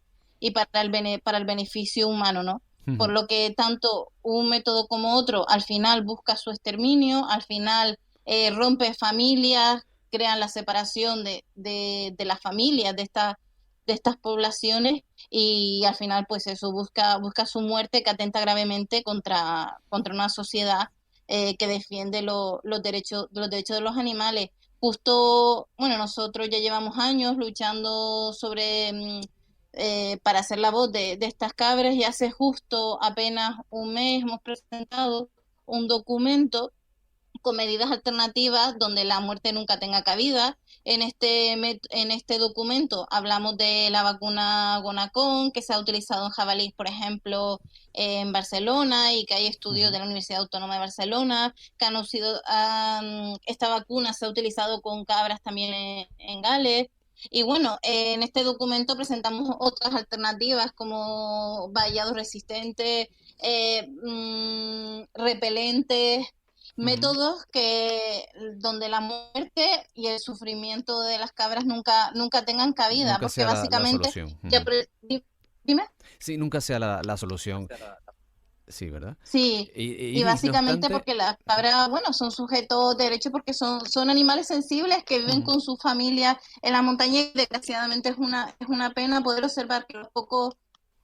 el beneficio humano, ¿no? Uh-huh. Por lo que tanto un método como otro al final busca su exterminio, al final rompe familias, crean la separación de las familias de estas poblaciones, y al final pues eso busca su muerte, que atenta gravemente contra una sociedad que defiende los derechos de los animales. Justo, bueno, nosotros ya llevamos años luchando para hacer la voz de estas cabras, y hace justo apenas un mes hemos presentado un documento con medidas alternativas donde la muerte nunca tenga cabida. En este documento hablamos de la vacuna Gonacón, que se ha utilizado en jabalíes, por ejemplo, en Barcelona, y que hay estudios de la Universidad Autónoma de Barcelona que esta vacuna se ha utilizado con cabras también en Gales. Y bueno, en este documento presentamos otras alternativas como vallado resistente, repelentes, métodos donde la muerte y el sufrimiento de las cabras nunca tengan cabida, Nunca porque sea básicamente la solución. dime. Sí, nunca sea la solución. Sí, ¿verdad? Sí, Y y Iris, no básicamente obstante, porque las cabras, bueno, son sujetos de derecho porque son animales sensibles que viven con su familia en la montaña y desgraciadamente es una pena poder observar que los pocos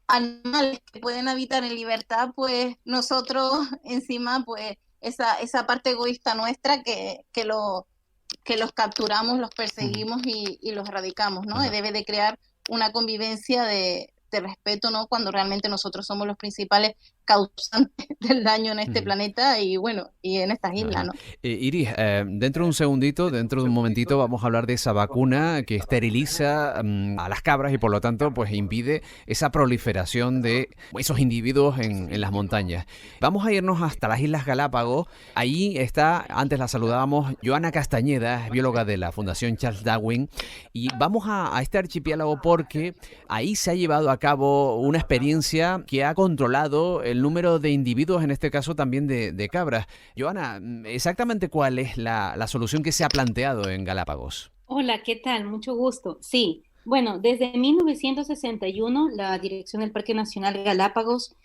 animales que pueden habitar en libertad, pues nosotros encima, pues esa parte egoísta nuestra que los capturamos, los perseguimos y los erradicamos, ¿no? Y ajá. debe de crear una convivencia de respeto, ¿no? Cuando realmente nosotros somos los principales causantes del daño en este Ujú. planeta y bueno, y en estas islas, Ajá. ¿no? Iris, dentro de un segundito, dentro de un momentito, vamos a hablar de esa vacuna que esteriliza a las cabras y por lo tanto pues impide esa proliferación de esos individuos en las montañas. Vamos a irnos hasta las Islas Galápagos. Ahí está, antes la saludábamos, Joana Castañeda, es bióloga de la Fundación Charles Darwin, y vamos a este archipiélago porque ahí se ha llevado a cabo una experiencia que ha controlado el número de individuos, en este caso también de cabras. Joana, exactamente cuál es la solución que se ha planteado en Galápagos. Hola, ¿qué tal? Mucho gusto. Sí, bueno, desde 1961 la Dirección del Parque Nacional Galápagos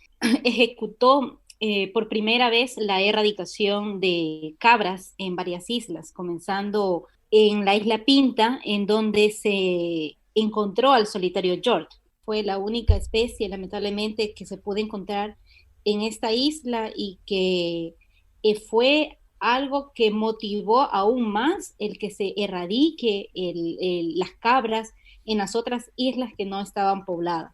ejecutó por primera vez la erradicación de cabras en varias islas, comenzando en la isla Pinta, en donde se encontró al solitario George. Fue la única especie, lamentablemente, que se pudo encontrar en esta isla y que fue algo que motivó aún más el que se erradique las cabras en las otras islas que no estaban pobladas.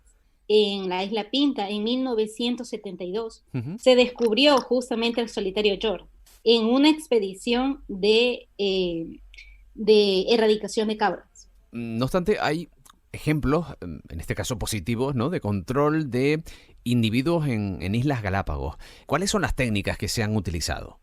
En la isla Pinta, en 1972, se descubrió justamente el solitario George en una expedición de erradicación de cabras. No obstante, hay ejemplos, en este caso positivos, ¿no?, de control de individuos en Islas Galápagos. ¿Cuáles son las técnicas que se han utilizado?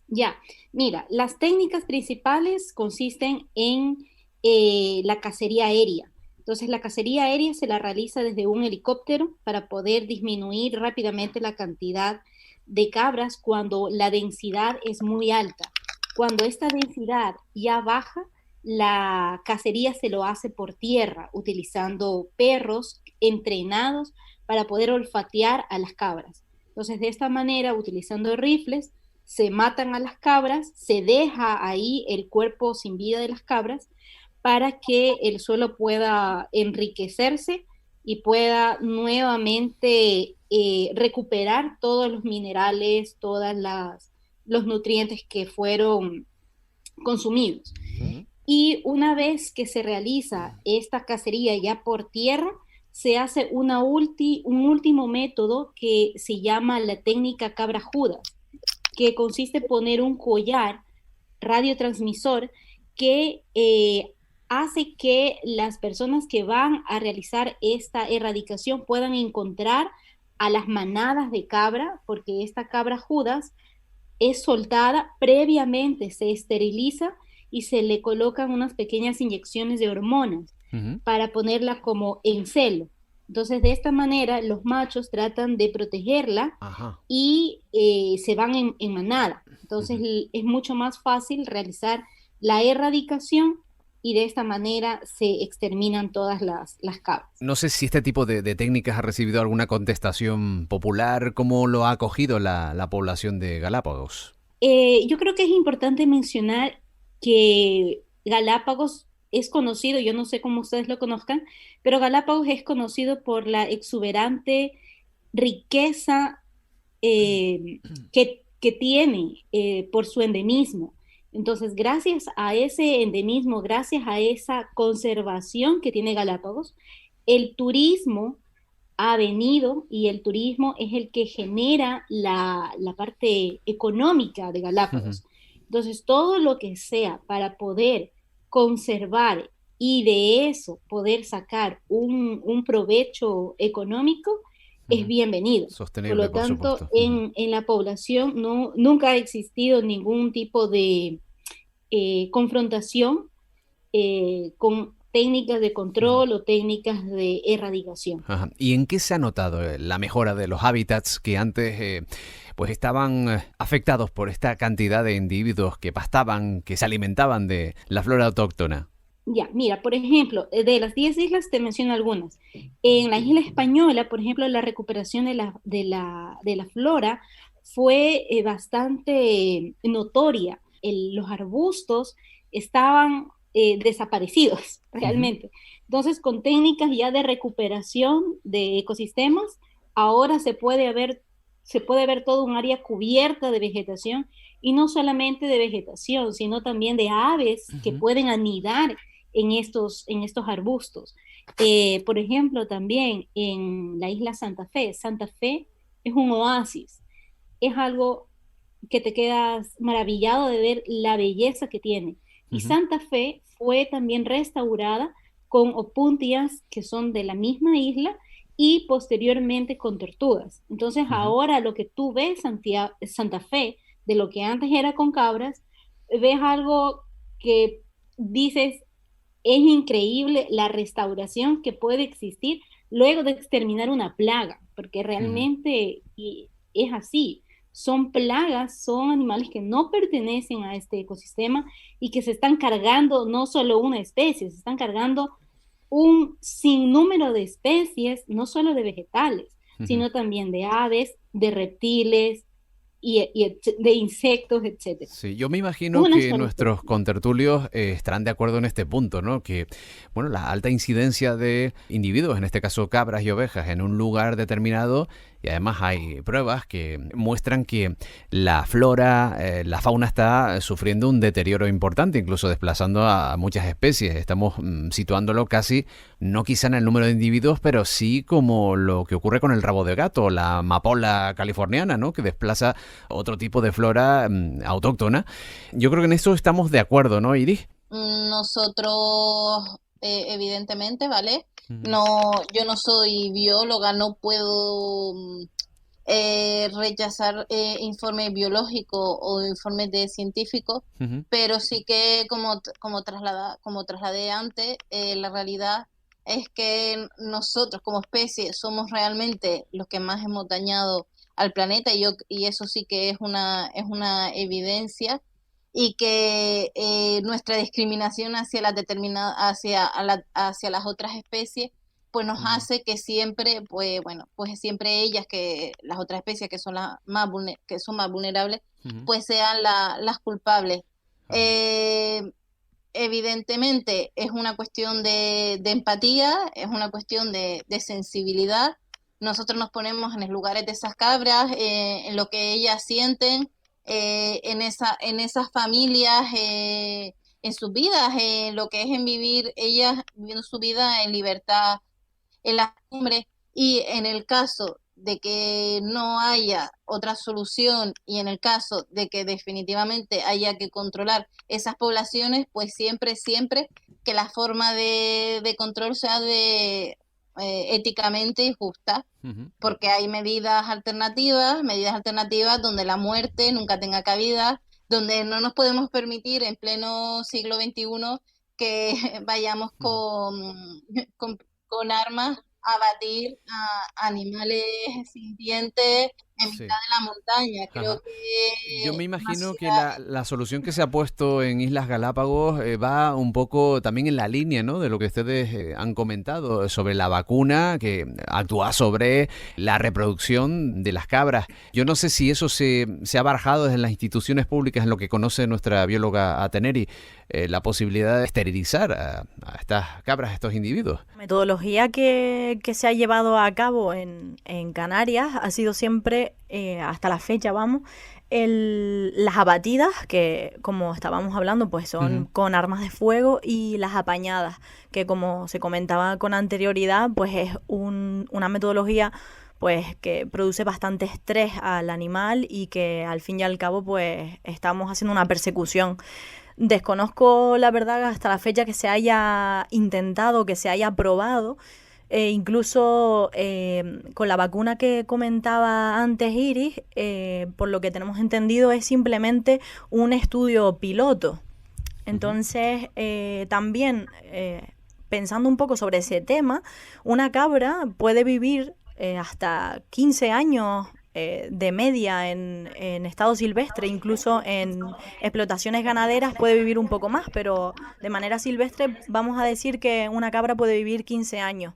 Ya, mira, las técnicas principales consisten en la cacería aérea. Entonces, la cacería aérea se la realiza desde un helicóptero para poder disminuir rápidamente la cantidad de cabras cuando la densidad es muy alta. Cuando esta densidad ya baja, la cacería se lo hace por tierra, utilizando perros entrenados para poder olfatear a las cabras. Entonces, de esta manera, utilizando rifles, se matan a las cabras, se deja ahí el cuerpo sin vida de las cabras para que el suelo pueda enriquecerse y pueda nuevamente recuperar todos los minerales, los nutrientes que fueron consumidos. Y una vez que se realiza esta cacería ya por tierra, se hace un último método que se llama la técnica cabra judas, que consiste en poner un collar radiotransmisor que hace que las personas que van a realizar esta erradicación puedan encontrar a las manadas de cabra, porque esta cabra judas es soltada, previamente se esteriliza y se le colocan unas pequeñas inyecciones de hormonas para ponerla como en celo. Entonces, de esta manera, los machos tratan de protegerla y se van en manada. Entonces, es mucho más fácil realizar la erradicación y de esta manera se exterminan todas las cabras. No sé si este tipo de técnicas ha recibido alguna contestación popular. ¿Cómo lo ha acogido la población de Galápagos? Yo creo que es importante mencionar que Galápagos es conocido, yo no sé cómo ustedes lo conozcan, pero Galápagos es conocido por la exuberante riqueza que tiene por su endemismo. Entonces, gracias a ese endemismo, gracias a esa conservación que tiene Galápagos, el turismo ha venido y el turismo es el que genera la parte económica de Galápagos. Entonces, todo lo que sea para poder conservar y de eso poder sacar un provecho económico es bienvenido. Sostenible, por lo tanto, supuesto. en la población nunca ha existido ningún tipo de confrontación con técnicas de control o técnicas de erradicación. Ajá. ¿Y en qué se ha notado la mejora de los hábitats que antes pues estaban afectados por esta cantidad de individuos que pastaban, que se alimentaban de la flora autóctona? Ya, mira, por ejemplo, de las 10 islas te menciono algunas. En la isla Española, por ejemplo, la recuperación de la flora fue bastante notoria. Los arbustos estaban desaparecidos realmente. Entonces, con técnicas ya de recuperación de ecosistemas, ahora se puede ver todo un área cubierta de vegetación, y no solamente de vegetación, sino también de aves que pueden anidar en estos arbustos. Por ejemplo, también en la isla Santa Fe es un oasis, es algo que te quedas maravillado de ver la belleza que tiene. Y Santa Fe fue también restaurada con opuntias que son de la misma isla y posteriormente con tortugas. Entonces ahora lo que tú ves Santa Fe, de lo que antes era con cabras, ves algo que dices, es increíble la restauración que puede existir luego de exterminar una plaga, porque realmente es así. Son plagas, son animales que no pertenecen a este ecosistema y que se están cargando no solo una especie, se están cargando un sinnúmero de especies, no solo de vegetales, sino también de aves, de reptiles, de insectos, etcétera. Sí, yo me imagino que nuestros contertulios estarán de acuerdo en este punto, ¿no? Que, bueno, la alta incidencia de individuos, en este caso cabras y ovejas, en un lugar determinado, y además hay pruebas que muestran que la flora, la fauna está sufriendo un deterioro importante, incluso desplazando a muchas especies. Estamos situándolo casi, no quizá en el número de individuos, pero sí como lo que ocurre con el rabo de gato, la amapola californiana, ¿no? Que desplaza otro tipo de flora autóctona. Yo creo que en eso estamos de acuerdo, ¿no, Iris? Nosotros, evidentemente, ¿vale? No, yo no soy bióloga, no puedo rechazar informes biológicos o informes de científicos, pero sí que como trasladé antes, la realidad es que nosotros como especie somos realmente los que más hemos dañado al planeta, y eso sí que es una evidencia, y que nuestra discriminación hacia hacia las otras especies pues nos hace que siempre siempre ellas, que las otras especies que son más vulnerables, pues sean las culpables. Evidentemente es una cuestión de empatía, es una cuestión de sensibilidad. Nosotros nos ponemos en los lugares de esas cabras, en lo que ellas sienten, en esas familias, en sus vidas, en lo que es en vivir, ellas viviendo su vida en libertad, en la cumbre, y en el caso de que no haya otra solución, y en el caso de que definitivamente haya que controlar esas poblaciones, pues siempre que la forma de control sea éticamente justa, porque hay medidas alternativas donde la muerte nunca tenga cabida, donde no nos podemos permitir en pleno siglo XXI que vayamos con armas a abatir a animales sintientes en mitad de la montaña. Creo que yo me imagino que la solución que se ha puesto en Islas Galápagos va un poco también en la línea, ¿no?, de lo que ustedes han comentado sobre la vacuna que actúa sobre la reproducción de las cabras. Yo no sé si eso se ha barajado desde las instituciones públicas, en lo que conoce nuestra bióloga Ateneri, la posibilidad de esterilizar a estas cabras, a estos individuos. La metodología que se ha llevado a cabo en Canarias ha sido siempre, hasta la fecha, las abatidas, que como estábamos hablando, pues son con armas de fuego, y las apañadas, que como se comentaba con anterioridad, pues es una metodología pues que produce bastante estrés al animal, y que al fin y al cabo pues estamos haciendo una persecución. Desconozco, la verdad, hasta la fecha que se haya intentado, que se haya probado. Incluso con la vacuna que comentaba antes Iris, por lo que tenemos entendido, es simplemente un estudio piloto. Entonces, también pensando un poco sobre ese tema, una cabra puede vivir hasta 15 años de media en estado silvestre, incluso en explotaciones ganaderas puede vivir un poco más, pero de manera silvestre vamos a decir que una cabra puede vivir 15 años.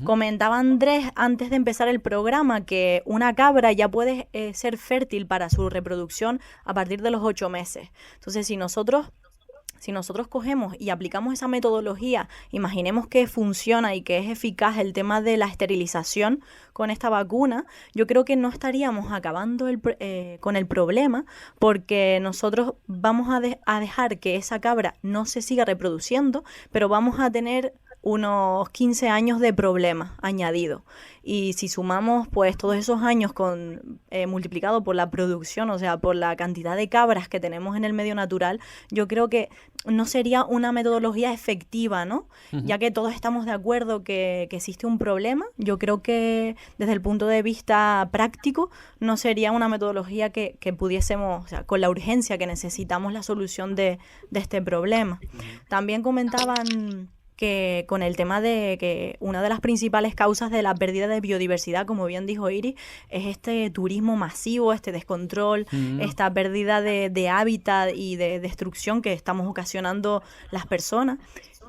Comentaba Andrés antes de empezar el programa que una cabra ya puede ser fértil para su reproducción a partir de los 8 meses. Entonces, si nosotros cogemos y aplicamos esa metodología, imaginemos que funciona y que es eficaz el tema de la esterilización con esta vacuna, yo creo que no estaríamos acabando con el problema, porque nosotros vamos a dejar que esa cabra no se siga reproduciendo, pero vamos a tener unos 15 años de problemas añadidos. Y si sumamos pues todos esos años multiplicado por la producción, o sea, por la cantidad de cabras que tenemos en el medio natural, yo creo que no sería una metodología efectiva, ¿no? Ya que todos estamos de acuerdo que existe un problema, yo creo que desde el punto de vista práctico no sería una metodología que pudiésemos, o sea, con la urgencia que necesitamos la solución de este problema. También comentaban que con el tema de que una de las principales causas de la pérdida de biodiversidad, como bien dijo Iris, es este turismo masivo, este descontrol, esta pérdida de hábitat y de destrucción que estamos ocasionando las personas.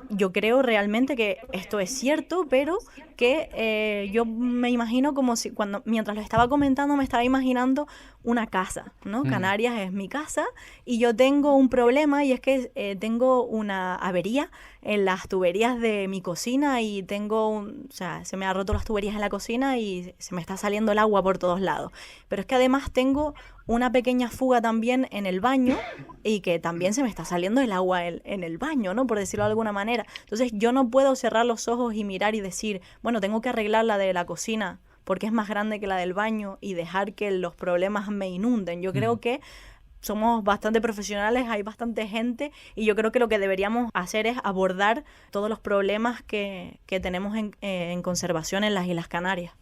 Yo creo realmente que esto es cierto, pero que yo me imagino como si mientras lo estaba comentando me estaba imaginando una casa, ¿no? Canarias es mi casa y yo tengo un problema, y es que tengo una avería en las tuberías de mi cocina y o sea, se me han roto las tuberías en la cocina y se me está saliendo el agua por todos lados. Pero es que además tengo una pequeña fuga también en el baño y que también se me está saliendo el agua en el baño, ¿no? Por decirlo de alguna manera. Entonces yo no puedo cerrar los ojos y mirar y decir, bueno, tengo que arreglar la de la cocina porque es más grande que la del baño y dejar que los problemas me inunden. Yo creo que somos bastante profesionales, hay bastante gente, y yo creo que lo que deberíamos hacer es abordar todos los problemas que tenemos en conservación en las Islas Canarias.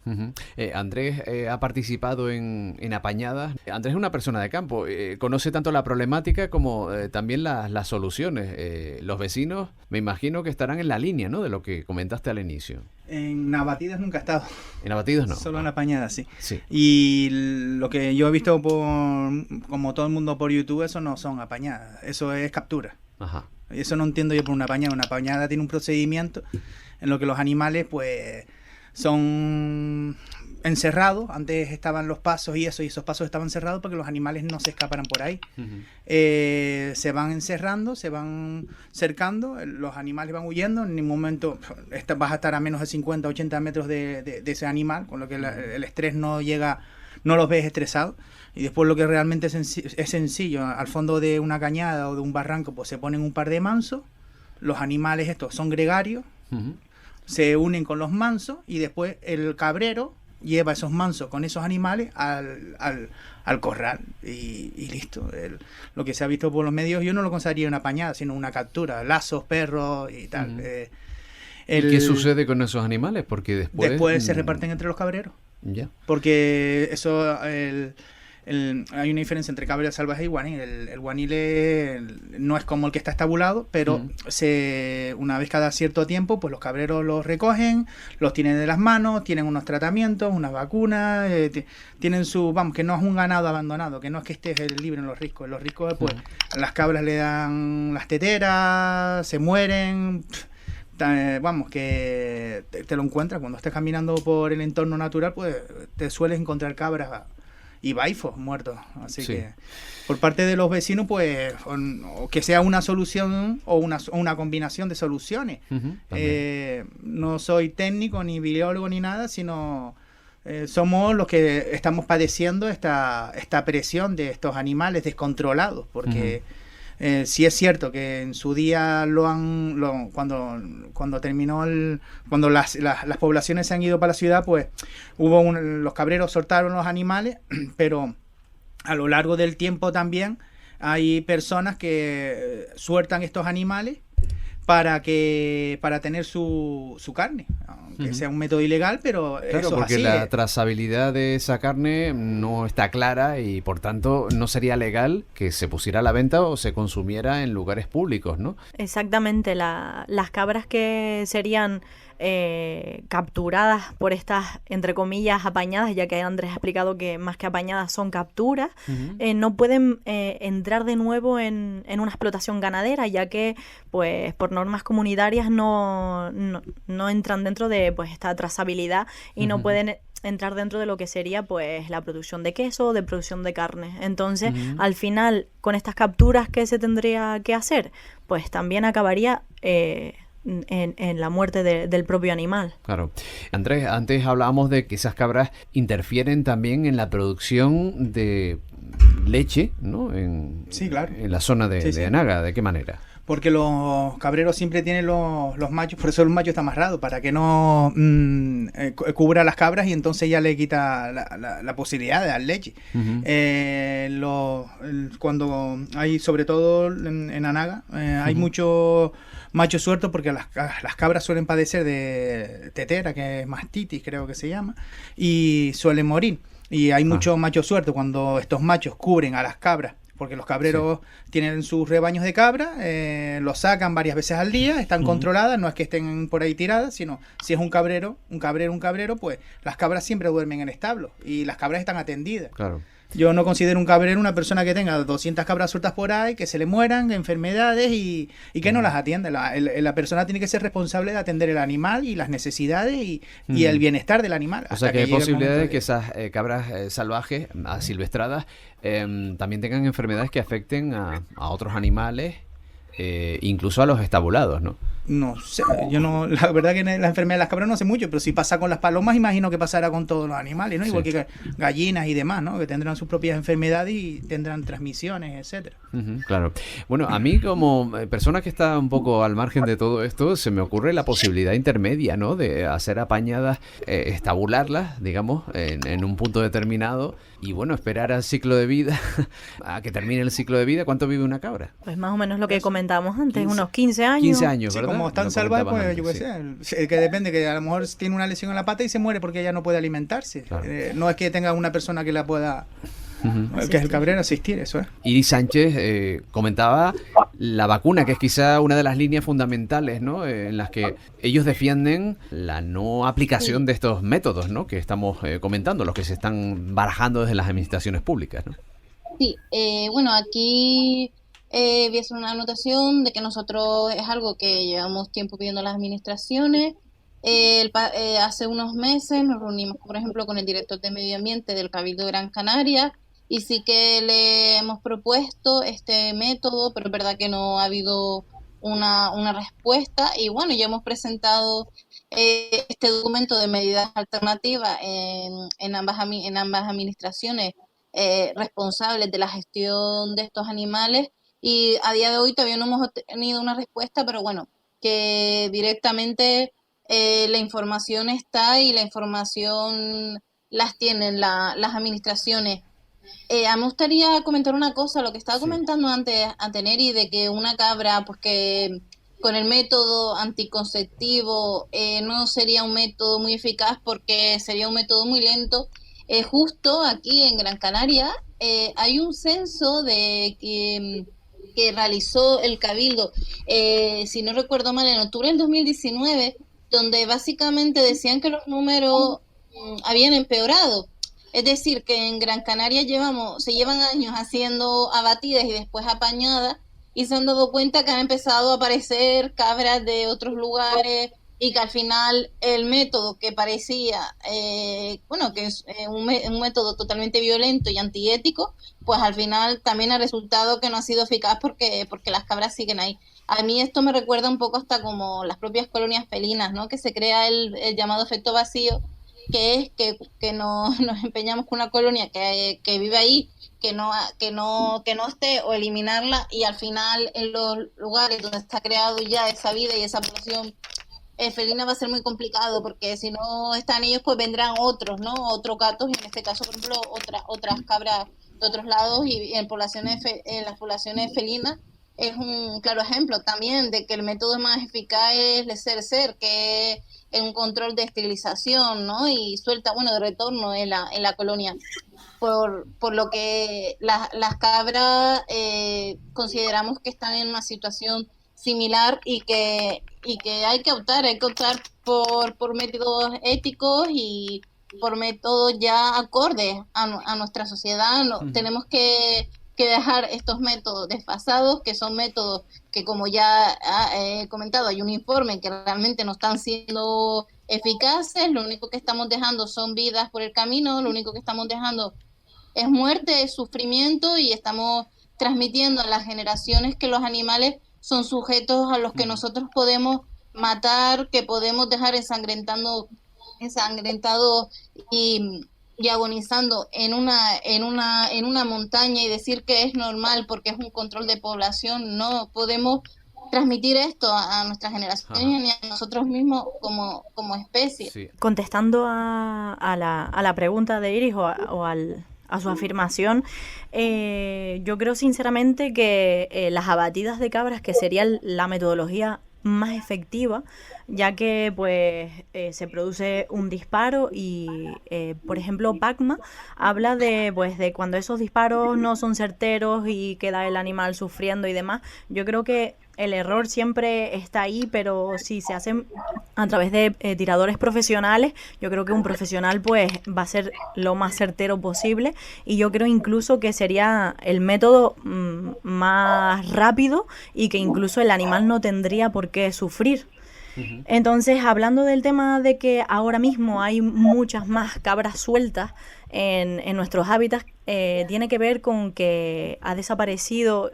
Andrés ha participado en apañadas. Andrés es una persona de campo, conoce tanto la problemática como también las soluciones. Los vecinos, me imagino que estarán en la línea, ¿no?, de lo que comentaste al inicio. En abatidas nunca he estado. En abatidos no. Solo en apañadas, sí. Sí. Y lo que yo he visto como todo el mundo por YouTube, eso no son apañadas, eso es captura. Ajá. Eso no entiendo yo por una apañada. Una apañada tiene un procedimiento en lo que los animales pues son encerrados. Antes estaban los pasos y esos pasos estaban cerrados porque los animales no se escaparan por ahí. Se van encerrando, se van cercando, los animales van huyendo. En ningún momento vas a estar a menos de 50, 80 metros de ese animal, con lo que el estrés no llega, no los ves estresados. Y después lo que realmente es sencillo, al fondo de una cañada o de un barranco, pues se ponen un par de mansos. Los animales estos son gregarios, se unen con los mansos, y después el cabrero lleva esos mansos con esos animales al corral y listo. Lo que se ha visto por los medios, yo no lo consideraría una apañada, sino una captura, lazos, perros y tal. ¿Y qué sucede con esos animales? Porque después se reparten entre los cabreros. Ya. Porque eso... hay una diferencia entre cabra salvaje y guanil. El guanil no es como el que está estabulado, pero una vez cada cierto tiempo, pues los cabreros los recogen, los tienen de las manos, tienen unos tratamientos, unas vacunas, tienen que no es un ganado abandonado, que no es que esté libre en los riscos. En los riscos, pues, las cabras le dan las teteras, se mueren. Que te lo encuentras cuando estés caminando por el entorno natural, pues te sueles encontrar cabras y baifos muertos. Así que por parte de los vecinos, pues o que sea una solución o una combinación de soluciones. No soy técnico ni biólogo ni nada, sino somos los que estamos padeciendo esta presión de estos animales descontrolados, porque sí es cierto que en su día cuando terminó cuando las poblaciones se han ido para la ciudad, pues los cabreros soltaron los animales, pero a lo largo del tiempo también hay personas que sueltan estos animales para tener su carne, aunque sea un método ilegal, pero claro, eso porque es así. La trazabilidad de esa carne no está clara y por tanto no sería legal que se pusiera a la venta o se consumiera en lugares públicos, ¿no? Exactamente, las cabras que serían capturadas por estas, entre comillas, apañadas, ya que Andrés ha explicado que más que apañadas son capturas, no pueden entrar de nuevo en una explotación ganadera, ya que pues por normas comunitarias no entran dentro de pues esta trazabilidad y no pueden entrar dentro de lo que sería pues la producción de queso o de producción de carne. Entonces, al final, con estas capturas que se tendría que hacer, pues también acabaría en la muerte del propio animal. Claro. Andrés, antes hablábamos de que esas cabras interfieren también en la producción de leche, ¿no? Sí, claro. En la zona de Anaga. ¿De qué manera? Porque los cabreros siempre tienen los machos, por eso el macho está amarrado, para que no cubra las cabras y entonces ya le quita la posibilidad de dar leche. Cuando hay, sobre todo en Anaga, hay muchos machos sueltos porque las cabras suelen padecer de tetera, que es mastitis, creo que se llama, y suelen morir. Y hay muchos machos sueltos cuando estos machos cubren a las cabras, porque los cabreros tienen sus rebaños de cabra, los sacan varias veces al día, están controladas, no es que estén por ahí tiradas, sino si es un cabrero, pues las cabras siempre duermen en establo y las cabras están atendidas. Claro. Yo no considero un cabrero una persona que tenga 200 cabras sueltas por ahí, que se le mueran, enfermedades y que no las atienda. La persona tiene que ser responsable de atender el animal y las necesidades y el bienestar del animal. O sea que hay posibilidad de que esas cabras salvajes, asilvestradas, también tengan enfermedades que afecten a otros animales, incluso a los estabulados, ¿no? No sé, yo no, la verdad que la enfermedad de las cabras no sé mucho, pero si pasa con las palomas, imagino que pasará con todos los animales, ¿no? Igual que gallinas y demás, ¿no? Que tendrán sus propias enfermedades y tendrán transmisiones, etcétera. Claro. Bueno, a mí como persona que está un poco al margen de todo esto, se me ocurre la posibilidad intermedia, ¿no? De hacer apañadas, estabularlas, digamos, en un punto determinado y, bueno, esperar al ciclo de vida, a que termine el ciclo de vida. ¿Cuánto vive una cabra? Pues más o menos lo que comentábamos antes, unos 15 años. 15 años, sí, ¿verdad? Como están salvajes, pues yo qué sé, que depende, que a lo mejor tiene una lesión en la pata y se muere porque ella no puede alimentarse. Claro. No es que tenga una persona que la pueda... que es el cabrero, asistir, eso es. Iris Sánchez comentaba la vacuna, que es quizá una de las líneas fundamentales, ¿no? En las que ellos defienden la no aplicación de estos métodos, ¿no? Que estamos comentando, los que se están barajando desde las administraciones públicas, ¿no? Sí, bueno, aquí voy a hacer una anotación de que nosotros es algo que llevamos tiempo pidiendo a las administraciones. Hace unos meses nos reunimos, por ejemplo, con el director de Medio Ambiente del Cabildo de Gran Canaria y sí que le hemos propuesto este método, pero es verdad que no ha habido una respuesta y bueno, ya hemos presentado este documento de medidas alternativas en ambas administraciones responsables de la gestión de estos animales y a día de hoy todavía no hemos obtenido una respuesta, pero bueno, que directamente la información está y la información las tienen las administraciones. Me gustaría comentar una cosa, lo que estaba comentando antes a Teneri, de que una cabra, pues que con el método anticonceptivo no sería un método muy eficaz porque sería un método muy lento. Justo aquí en Gran Canaria hay un censo que realizó el Cabildo, si no recuerdo mal, en octubre del 2019, donde básicamente decían que los números habían empeorado. Es decir, que en Gran Canaria se llevan años haciendo abatidas y después apañadas y se han dado cuenta que han empezado a aparecer cabras de otros lugares y que al final el método que parecía, que es un método totalmente violento y antiético, pues al final también ha resultado que no ha sido eficaz porque las cabras siguen ahí. A mí esto me recuerda un poco hasta como las propias colonias felinas, ¿no? Que se crea el llamado efecto vacío, que es que nos empeñamos con una colonia que vive ahí, que no esté, o eliminarla, y al final en los lugares donde está creado ya esa vida y esa población felina va a ser muy complicado, porque si no están ellos, pues vendrán otros, ¿no? Otros gatos, y en este caso, por ejemplo, otras cabras de otros lados, y en las poblaciones felinas es un claro ejemplo también de que el método más eficaz es el ser, que es un control de esterilización, ¿no? Y suelta, de retorno en la colonia. Por lo que las cabras consideramos que están en una situación similar y que hay que optar por métodos éticos y por métodos ya acordes a nuestra sociedad. Tenemos que dejar estos métodos desfasados, que son métodos que, como ya he comentado, hay un informe que realmente no están siendo eficaces. Lo único que estamos dejando son vidas por el camino, lo único que estamos dejando es muerte, es sufrimiento, y estamos transmitiendo a las generaciones que los animales son sujetos a los que nosotros podemos matar, que podemos dejar ensangrentados y agonizando en una montaña, y decir que es normal porque es un control de población. No podemos transmitir esto a nuestras generaciones ni a nosotros mismos como especie. Sí. Contestando a la pregunta de Iris a su afirmación, yo creo sinceramente que las abatidas de cabras, que sería la metodología más efectiva, ya que pues se produce un disparo y por ejemplo PACMA habla de cuando esos disparos no son certeros y queda el animal sufriendo y demás. Yo creo que el error siempre está ahí, pero si se hace a través de tiradores profesionales, yo creo que un profesional pues va a ser lo más certero posible, y yo creo incluso que sería el método más rápido y que incluso el animal no tendría por qué sufrir. Entonces, hablando del tema de que ahora mismo hay muchas más cabras sueltas en nuestros hábitats, tiene que ver con que ha desaparecido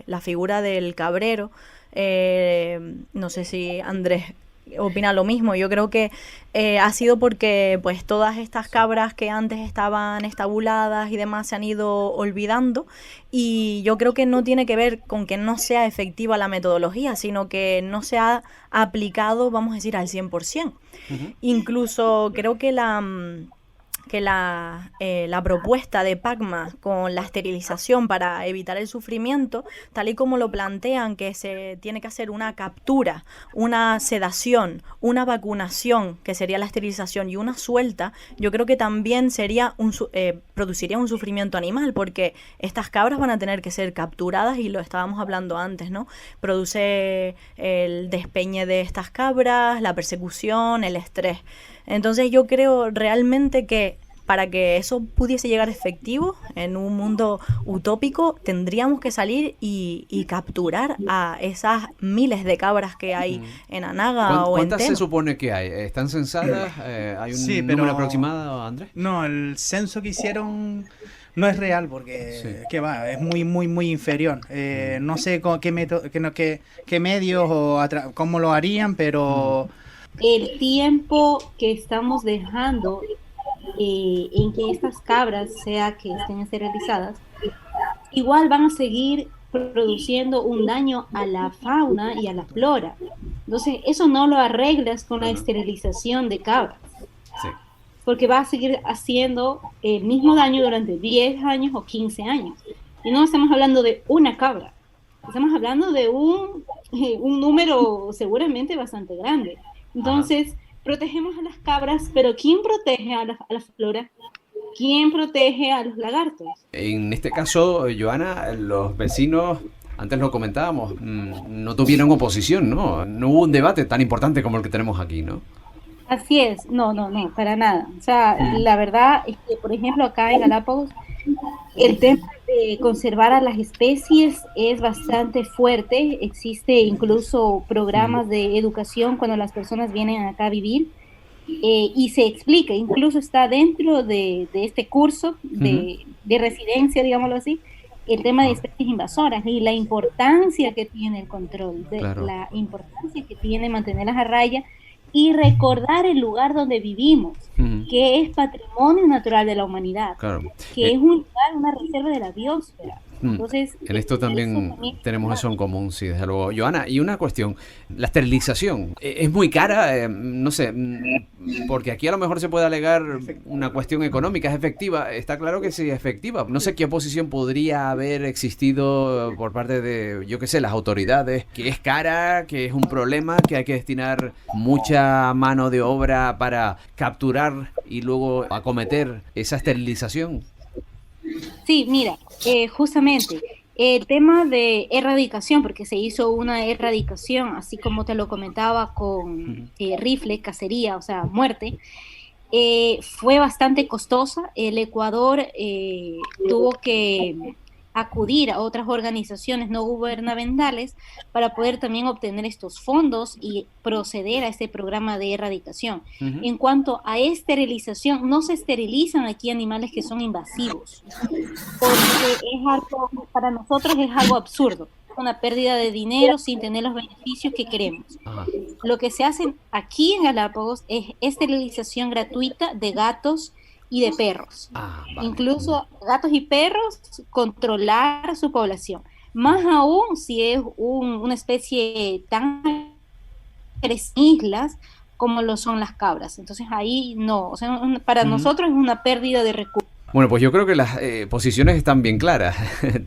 la figura del cabrero. No sé si Andrés opina lo mismo. Yo creo que ha sido porque pues todas estas cabras que antes estaban estabuladas y demás se han ido olvidando, y yo creo que no tiene que ver con que no sea efectiva la metodología, sino que no se ha aplicado, vamos a decir, al 100%. Incluso creo que la propuesta de PACMA con la esterilización para evitar el sufrimiento, tal y como lo plantean, que se tiene que hacer una captura, una sedación, una vacunación, que sería la esterilización, y una suelta, yo creo que también sería produciría un sufrimiento animal, porque estas cabras van a tener que ser capturadas, y lo estábamos hablando antes, ¿no? Produce el despeñe de estas cabras, la persecución, el estrés. Entonces yo creo realmente que para que eso pudiese llegar efectivo en un mundo utópico, tendríamos que salir y capturar a esas miles de cabras que hay en Anaga o en ¿Cuántas Teno. se supone que hay? ¿Están censadas? ¿Hay un número aproximado, Andrés? No, el censo que hicieron no es real, porque es muy inferior. No sé con qué medios o cómo lo harían, pero el tiempo que estamos dejando en que estas cabras, sea que estén esterilizadas, igual van a seguir produciendo un daño a la fauna y a la flora. Entonces, eso no lo arreglas con la esterilización de cabras. Sí. Porque va a seguir haciendo el mismo daño durante 10 años o 15 años. Y no estamos hablando de una cabra, estamos hablando de un número seguramente bastante grande. Entonces, protegemos a las cabras, pero ¿quién protege a la flora? ¿Quién protege a los lagartos? En este caso, Joana, los vecinos, antes lo comentábamos, no tuvieron oposición, ¿no? No hubo un debate tan importante como el que tenemos aquí, ¿no? Así es, no, para nada. O sea, la verdad es que, por ejemplo, acá en Galápagos, el tema de conservar a las especies es bastante fuerte. Existe incluso programas de educación cuando las personas vienen acá a vivir, y se explica, incluso está dentro de este curso de residencia, digámoslo así, el tema de especies invasoras y la importancia que tiene el control, la importancia que tiene mantenerlas a raya y recordar el lugar donde vivimos, que es patrimonio natural de la humanidad, que es un lugar, una reserva de la biosfera. Entonces, en esto también tenemos eso en común, sí, desde luego. Joana, y una cuestión, la esterilización, ¿es muy cara? No sé, porque aquí a lo mejor se puede alegar una cuestión económica. ¿Es efectiva? Está claro que sí es efectiva. No sé qué oposición podría haber existido por parte de, yo qué sé, las autoridades, que es cara, que es un problema, que hay que destinar mucha mano de obra para capturar y luego acometer esa esterilización. Sí, mira, justamente El tema de erradicación, porque se hizo una erradicación, así como te lo comentaba con rifle, cacería, o sea, muerte, fue bastante costosa. El Ecuador tuvo que acudir a otras organizaciones no gubernamentales para poder también obtener estos fondos y proceder a este programa de erradicación. En cuanto a esterilización, no se esterilizan aquí animales que son invasivos, porque es algo, para nosotros es algo absurdo, una pérdida de dinero sin tener los beneficios que queremos. Lo que se hace aquí en Galápagos es esterilización gratuita de gatos y de perros. Vale. Incluso gatos y perros, controlar su población. Más aún si es una especie tan islas como lo son las cabras. Entonces ahí no, o sea, para nosotros es una pérdida de recursos. Bueno, pues yo creo que las posiciones están bien claras.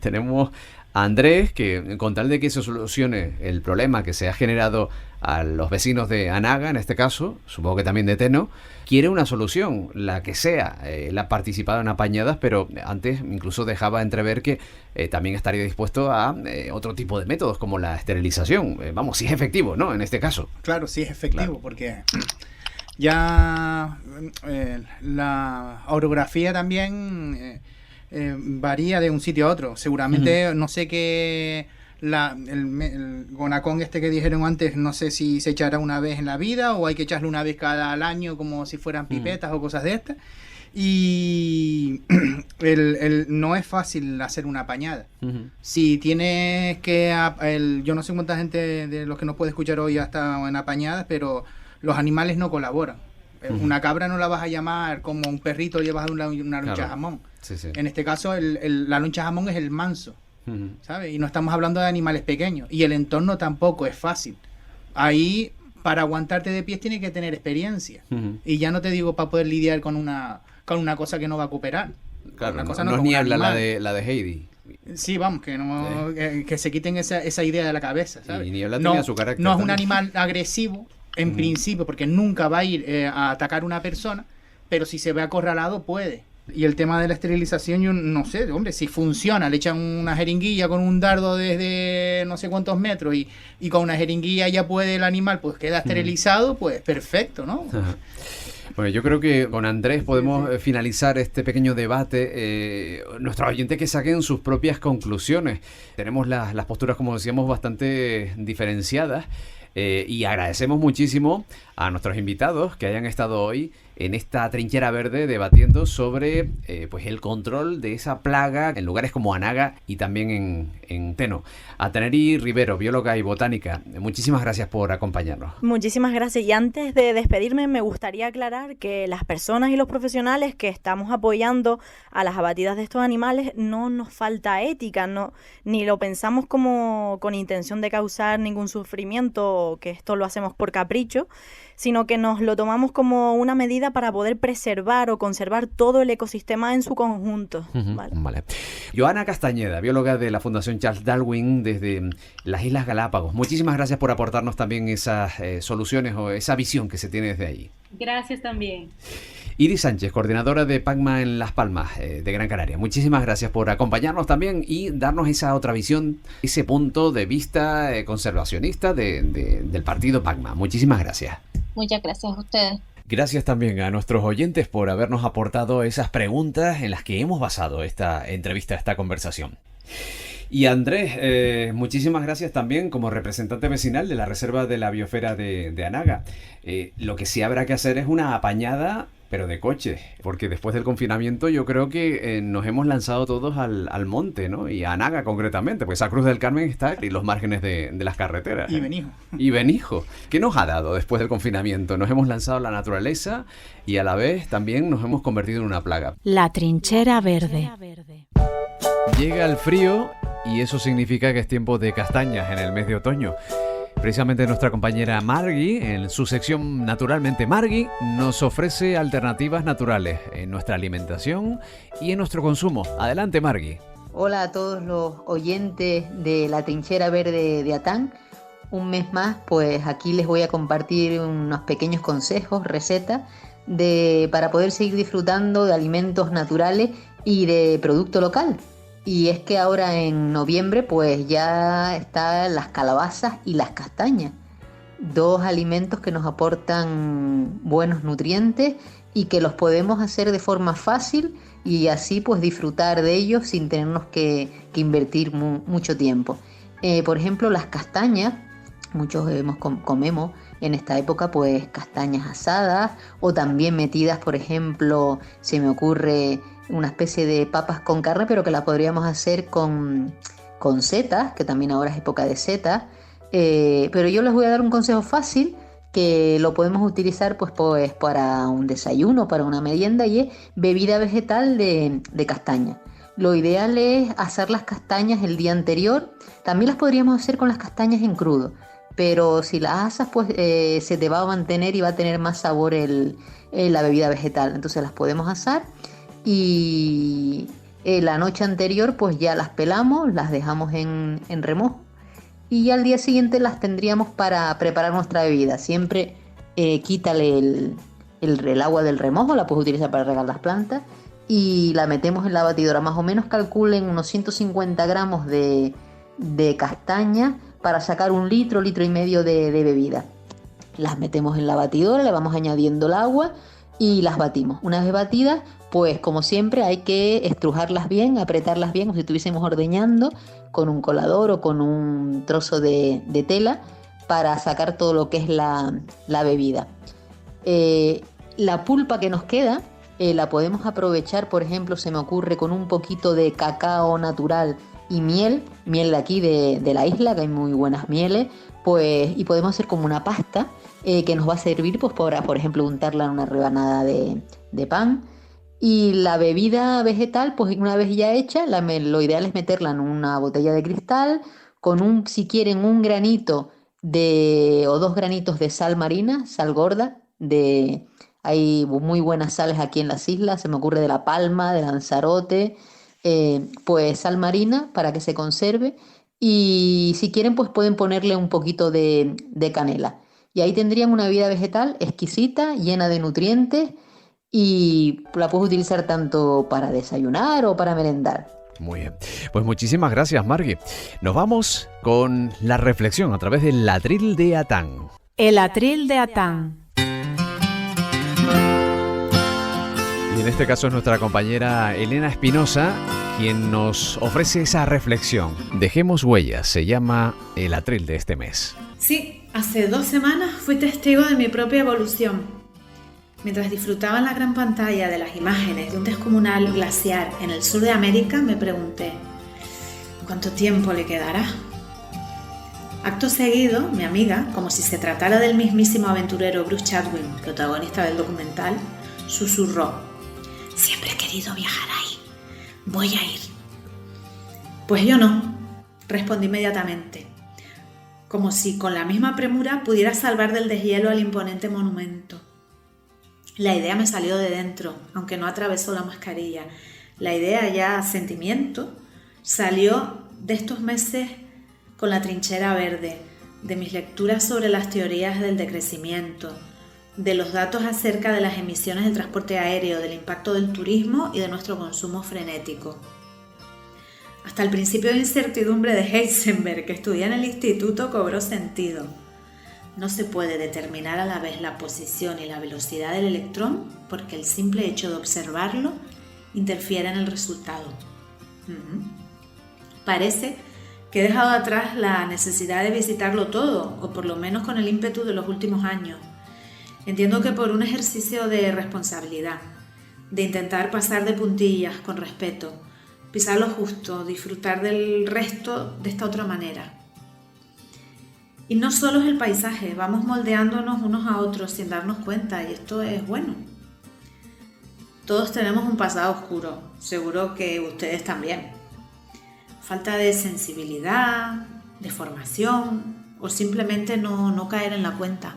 Tenemos a Andrés, que con tal de que se solucione el problema que se ha generado a los vecinos de Anaga, en este caso, supongo que también de Teno, quiere una solución, la que sea. Él ha participado en apañadas, pero antes incluso dejaba entrever que también estaría dispuesto a otro tipo de métodos, como la esterilización. Vamos, si es efectivo, ¿no? En este caso. Claro, sí es efectivo, claro. Porque ya la orografía también varía de un sitio a otro. Seguramente, no sé qué... el gonacón este que dijeron antes, no sé si se echará una vez en la vida o hay que echarle una vez cada año como si fueran pipetas o cosas de estas. Y no es fácil hacer una apañada. Si tienes que... yo no sé cuánta gente de los que nos puede escuchar hoy ha estado en apañadas, pero los animales no colaboran. Una cabra no la vas a llamar como un perrito llevas una loncha jamón. Sí, sí. En este caso la loncha jamón es el manso, ¿sabes? Y no estamos hablando de animales pequeños. Y el entorno tampoco es fácil. Ahí, para aguantarte de pies, tienes que tener experiencia. Y ya no te digo para poder lidiar con una cosa que no va a cooperar. Claro, no es niebla la de Heidi. Sí, vamos, que se quiten esa idea de la cabeza, ¿sabes? Y niebla tenía su carácter. No es un animal agresivo, en principio, porque nunca va a ir a atacar a una persona, pero si se ve acorralado puede. Y el tema de la esterilización, yo no sé, hombre, si funciona, le echan una jeringuilla con un dardo desde no sé cuántos metros y con una jeringuilla ya puede el animal, pues queda esterilizado, pues perfecto, ¿no? Bueno, yo creo que con Andrés podemos finalizar este pequeño debate. Nuestros oyentes que saquen sus propias conclusiones. Tenemos las posturas, como decíamos, bastante diferenciadas. Y agradecemos muchísimo a nuestros invitados que hayan estado hoy en esta trinchera verde debatiendo sobre pues el control de esa plaga en lugares como Anaga y también en Teno. A Teneri Rivero, bióloga y botánica, muchísimas gracias por acompañarnos. Muchísimas gracias. Y antes de despedirme, me gustaría aclarar que las personas y los profesionales que estamos apoyando a las abatidas de estos animales no nos falta ética, ni lo pensamos como con intención de causar ningún sufrimiento, que esto lo hacemos por capricho, sino que nos lo tomamos como una medida para poder preservar o conservar todo el ecosistema en su conjunto. Vale. Joana Castañeda, bióloga de la Fundación Charles Darwin desde las Islas Galápagos. Muchísimas gracias por aportarnos también esas soluciones o esa visión que se tiene desde ahí. Gracias también. Iris Sánchez, coordinadora de PACMA en Las Palmas, de Gran Canaria. Muchísimas gracias por acompañarnos también y darnos esa otra visión, ese punto de vista conservacionista del partido PACMA. Muchísimas gracias. Muchas gracias a ustedes. Gracias también a nuestros oyentes por habernos aportado esas preguntas en las que hemos basado esta entrevista, esta conversación. Y Andrés, muchísimas gracias también como representante vecinal de la Reserva de la Biosfera de Anaga. Lo que sí habrá que hacer es una apañada, pero de coche, porque después del confinamiento yo creo que nos hemos lanzado todos al monte, ¿no? Y a Anaga concretamente, pues a Cruz del Carmen está y los márgenes de las carreteras. Y Benijo. Y Benijo. ¿Qué nos ha dado después del confinamiento? Nos hemos lanzado a la naturaleza y a la vez también nos hemos convertido en una plaga. La trinchera verde. Llega el frío y eso significa que es tiempo de castañas en el mes de otoño. Precisamente nuestra compañera Margui, en su sección Naturalmente Margui, nos ofrece alternativas naturales en nuestra alimentación y en nuestro consumo. Adelante, Margui. Hola a todos los oyentes de la Trinchera Verde de Atán. Un mes más, pues aquí les voy a compartir unos pequeños consejos, recetas, para poder seguir disfrutando de alimentos naturales y de producto local. Y es que ahora en noviembre pues ya están las calabazas y las castañas, 2 alimentos que nos aportan buenos nutrientes y que los podemos hacer de forma fácil y así pues disfrutar de ellos sin tenernos que invertir mucho tiempo. Por ejemplo, las castañas, muchos comemos en esta época pues castañas asadas o también metidas, por ejemplo, se me ocurre una especie de papas con carne, pero que la podríamos hacer con setas, que también ahora es época de setas. Pero yo les voy a dar un consejo fácil que lo podemos utilizar pues para un desayuno, para una merienda, y es bebida vegetal de castaña. Lo ideal es asar las castañas el día anterior. También las podríamos hacer con las castañas en crudo, pero si las asas pues se te va a mantener y va a tener más sabor la bebida vegetal. Entonces las podemos asar y la noche anterior pues ya las pelamos, las dejamos en remojo y ya al día siguiente las tendríamos para preparar nuestra bebida. Siempre quítale el agua del remojo, la puedes utilizar para regar las plantas y la metemos en la batidora. Más o menos calculen unos 150 gramos de castaña para sacar 1 litro, litro y medio de bebida. Las metemos en la batidora, le vamos añadiendo el agua y las batimos. Una vez batidas, pues como siempre hay que estrujarlas bien, apretarlas bien, como si estuviésemos ordeñando con un colador o con un trozo de tela para sacar todo lo que es la bebida. La pulpa que nos queda la podemos aprovechar, por ejemplo, se me ocurre con un poquito de cacao natural y miel de aquí de la isla, que hay muy buenas mieles, pues, y podemos hacer como una pasta que nos va a servir pues para, por ejemplo, untarla en una rebanada de pan. Y la bebida vegetal, pues una vez ya hecha, lo ideal es meterla en una botella de cristal con si quieren, 1 granito o 2 granitos de sal marina, sal gorda. Hay muy buenas sales aquí en las islas, se me ocurre de La Palma, de Lanzarote, pues sal marina para que se conserve. Y si quieren, pues pueden ponerle un poquito de canela. Y ahí tendrían una bebida vegetal exquisita, llena de nutrientes, y la puedes utilizar tanto para desayunar o para merendar. Muy bien, pues muchísimas gracias, Margui. Nos vamos con la reflexión a través del atril de Atán. El atril de Atán. Y en este caso es nuestra compañera Elena Espinosa quien nos ofrece esa reflexión. Dejemos huellas, se llama el atril de este mes. Sí, hace 2 semanas fui testigo de mi propia evolución. Mientras disfrutaba en la gran pantalla de las imágenes de un descomunal glaciar en el sur de América, me pregunté, ¿cuánto tiempo le quedará? Acto seguido, mi amiga, como si se tratara del mismísimo aventurero Bruce Chatwin, protagonista del documental, susurró, siempre he querido viajar ahí, voy a ir. Pues yo no, respondí inmediatamente, como si con la misma premura pudiera salvar del deshielo al imponente monumento. La idea me salió de dentro, aunque no atravesó la mascarilla. La idea, ya sentimiento, salió de estos meses con la trinchera verde, de mis lecturas sobre las teorías del decrecimiento, de los datos acerca de las emisiones del transporte aéreo, del impacto del turismo y de nuestro consumo frenético. Hasta el principio de incertidumbre de Heisenberg, que estudié en el instituto, cobró sentido. No se puede determinar a la vez la posición y la velocidad del electrón porque el simple hecho de observarlo interfiere en el resultado. Parece que he dejado atrás la necesidad de visitarlo todo, o por lo menos con el ímpetu de los últimos años. Entiendo que por un ejercicio de responsabilidad, de intentar pasar de puntillas con respeto, pisar lo justo, disfrutar del resto de esta otra manera. Y no solo es el paisaje, vamos moldeándonos unos a otros sin darnos cuenta, y esto es bueno. Todos tenemos un pasado oscuro, seguro que ustedes también. Falta de sensibilidad, de formación, o simplemente no caer en la cuenta.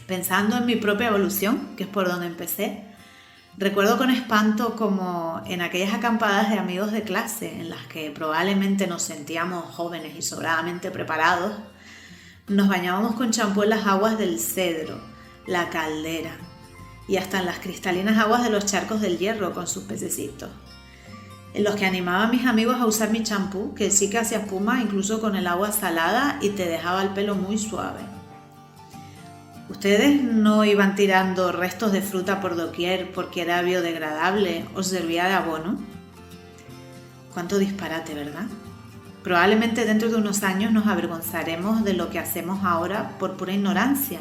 Pensando en mi propia evolución, que es por donde empecé, recuerdo con espanto como en aquellas acampadas de amigos de clase, en las que probablemente nos sentíamos jóvenes y sobradamente preparados, nos bañábamos con champú en las aguas del Cedro, la Caldera y hasta en las cristalinas aguas de los charcos del Hierro con sus pececitos. en los que animaba a mis amigos a usar mi champú, que sí que hacía espuma incluso con el agua salada y te dejaba el pelo muy suave. ¿Ustedes no iban tirando restos de fruta por doquier porque era biodegradable o servía de abono? Cuánto disparate, ¿verdad? Probablemente dentro de unos años nos avergonzaremos de lo que hacemos ahora por pura ignorancia,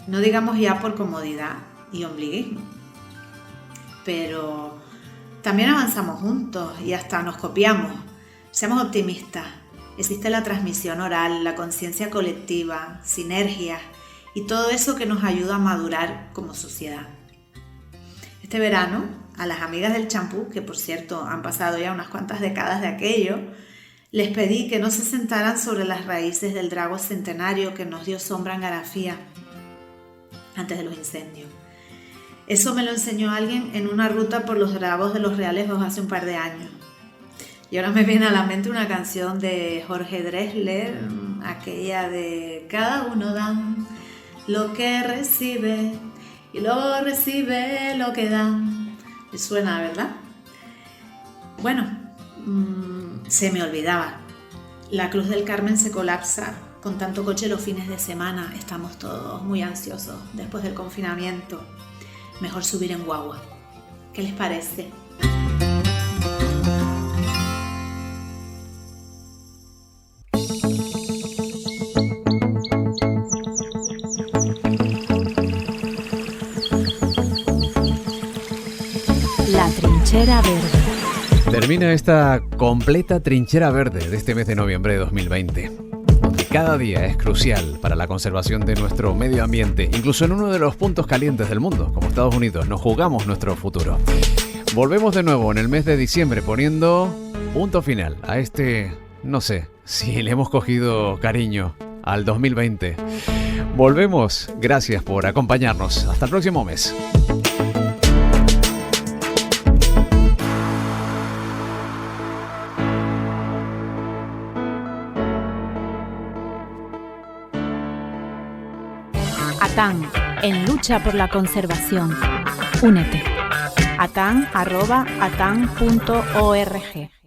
no digamos ya por comodidad y ombliguismo. Pero también avanzamos juntos y hasta nos copiamos. Seamos optimistas. Existe la transmisión oral, la conciencia colectiva, sinergias y todo eso que nos ayuda a madurar como sociedad. Este verano, a las amigas del champú, que por cierto han pasado ya unas cuantas décadas de aquello, les pedí que no se sentaran sobre las raíces del drago centenario que nos dio sombra en Garafía antes de los incendios. Eso me lo enseñó alguien en una ruta por los dragos de los Realejos hace un par de años. Y ahora me viene a la mente una canción de Jorge Drexler, aquella de cada uno da lo que recibe y luego recibe lo que da. ¿Les suena, verdad? Bueno, se me olvidaba. La Cruz del Carmen se colapsa con tanto coche los fines de semana. Estamos todos muy ansiosos después del confinamiento. Mejor subir en guagua. ¿Qué les parece? La trinchera verde. Termina esta completa trinchera verde de este mes de noviembre de 2020, donde cada día es crucial para la conservación de nuestro medio ambiente, incluso en uno de los puntos calientes del mundo, como Estados Unidos. Nos jugamos nuestro futuro. Volvemos de nuevo en el mes de diciembre poniendo punto final a este, no sé si le hemos cogido cariño al 2020. Volvemos. Gracias por acompañarnos. Hasta el próximo mes. ATAN, en lucha por la conservación. Únete. atan@atan.org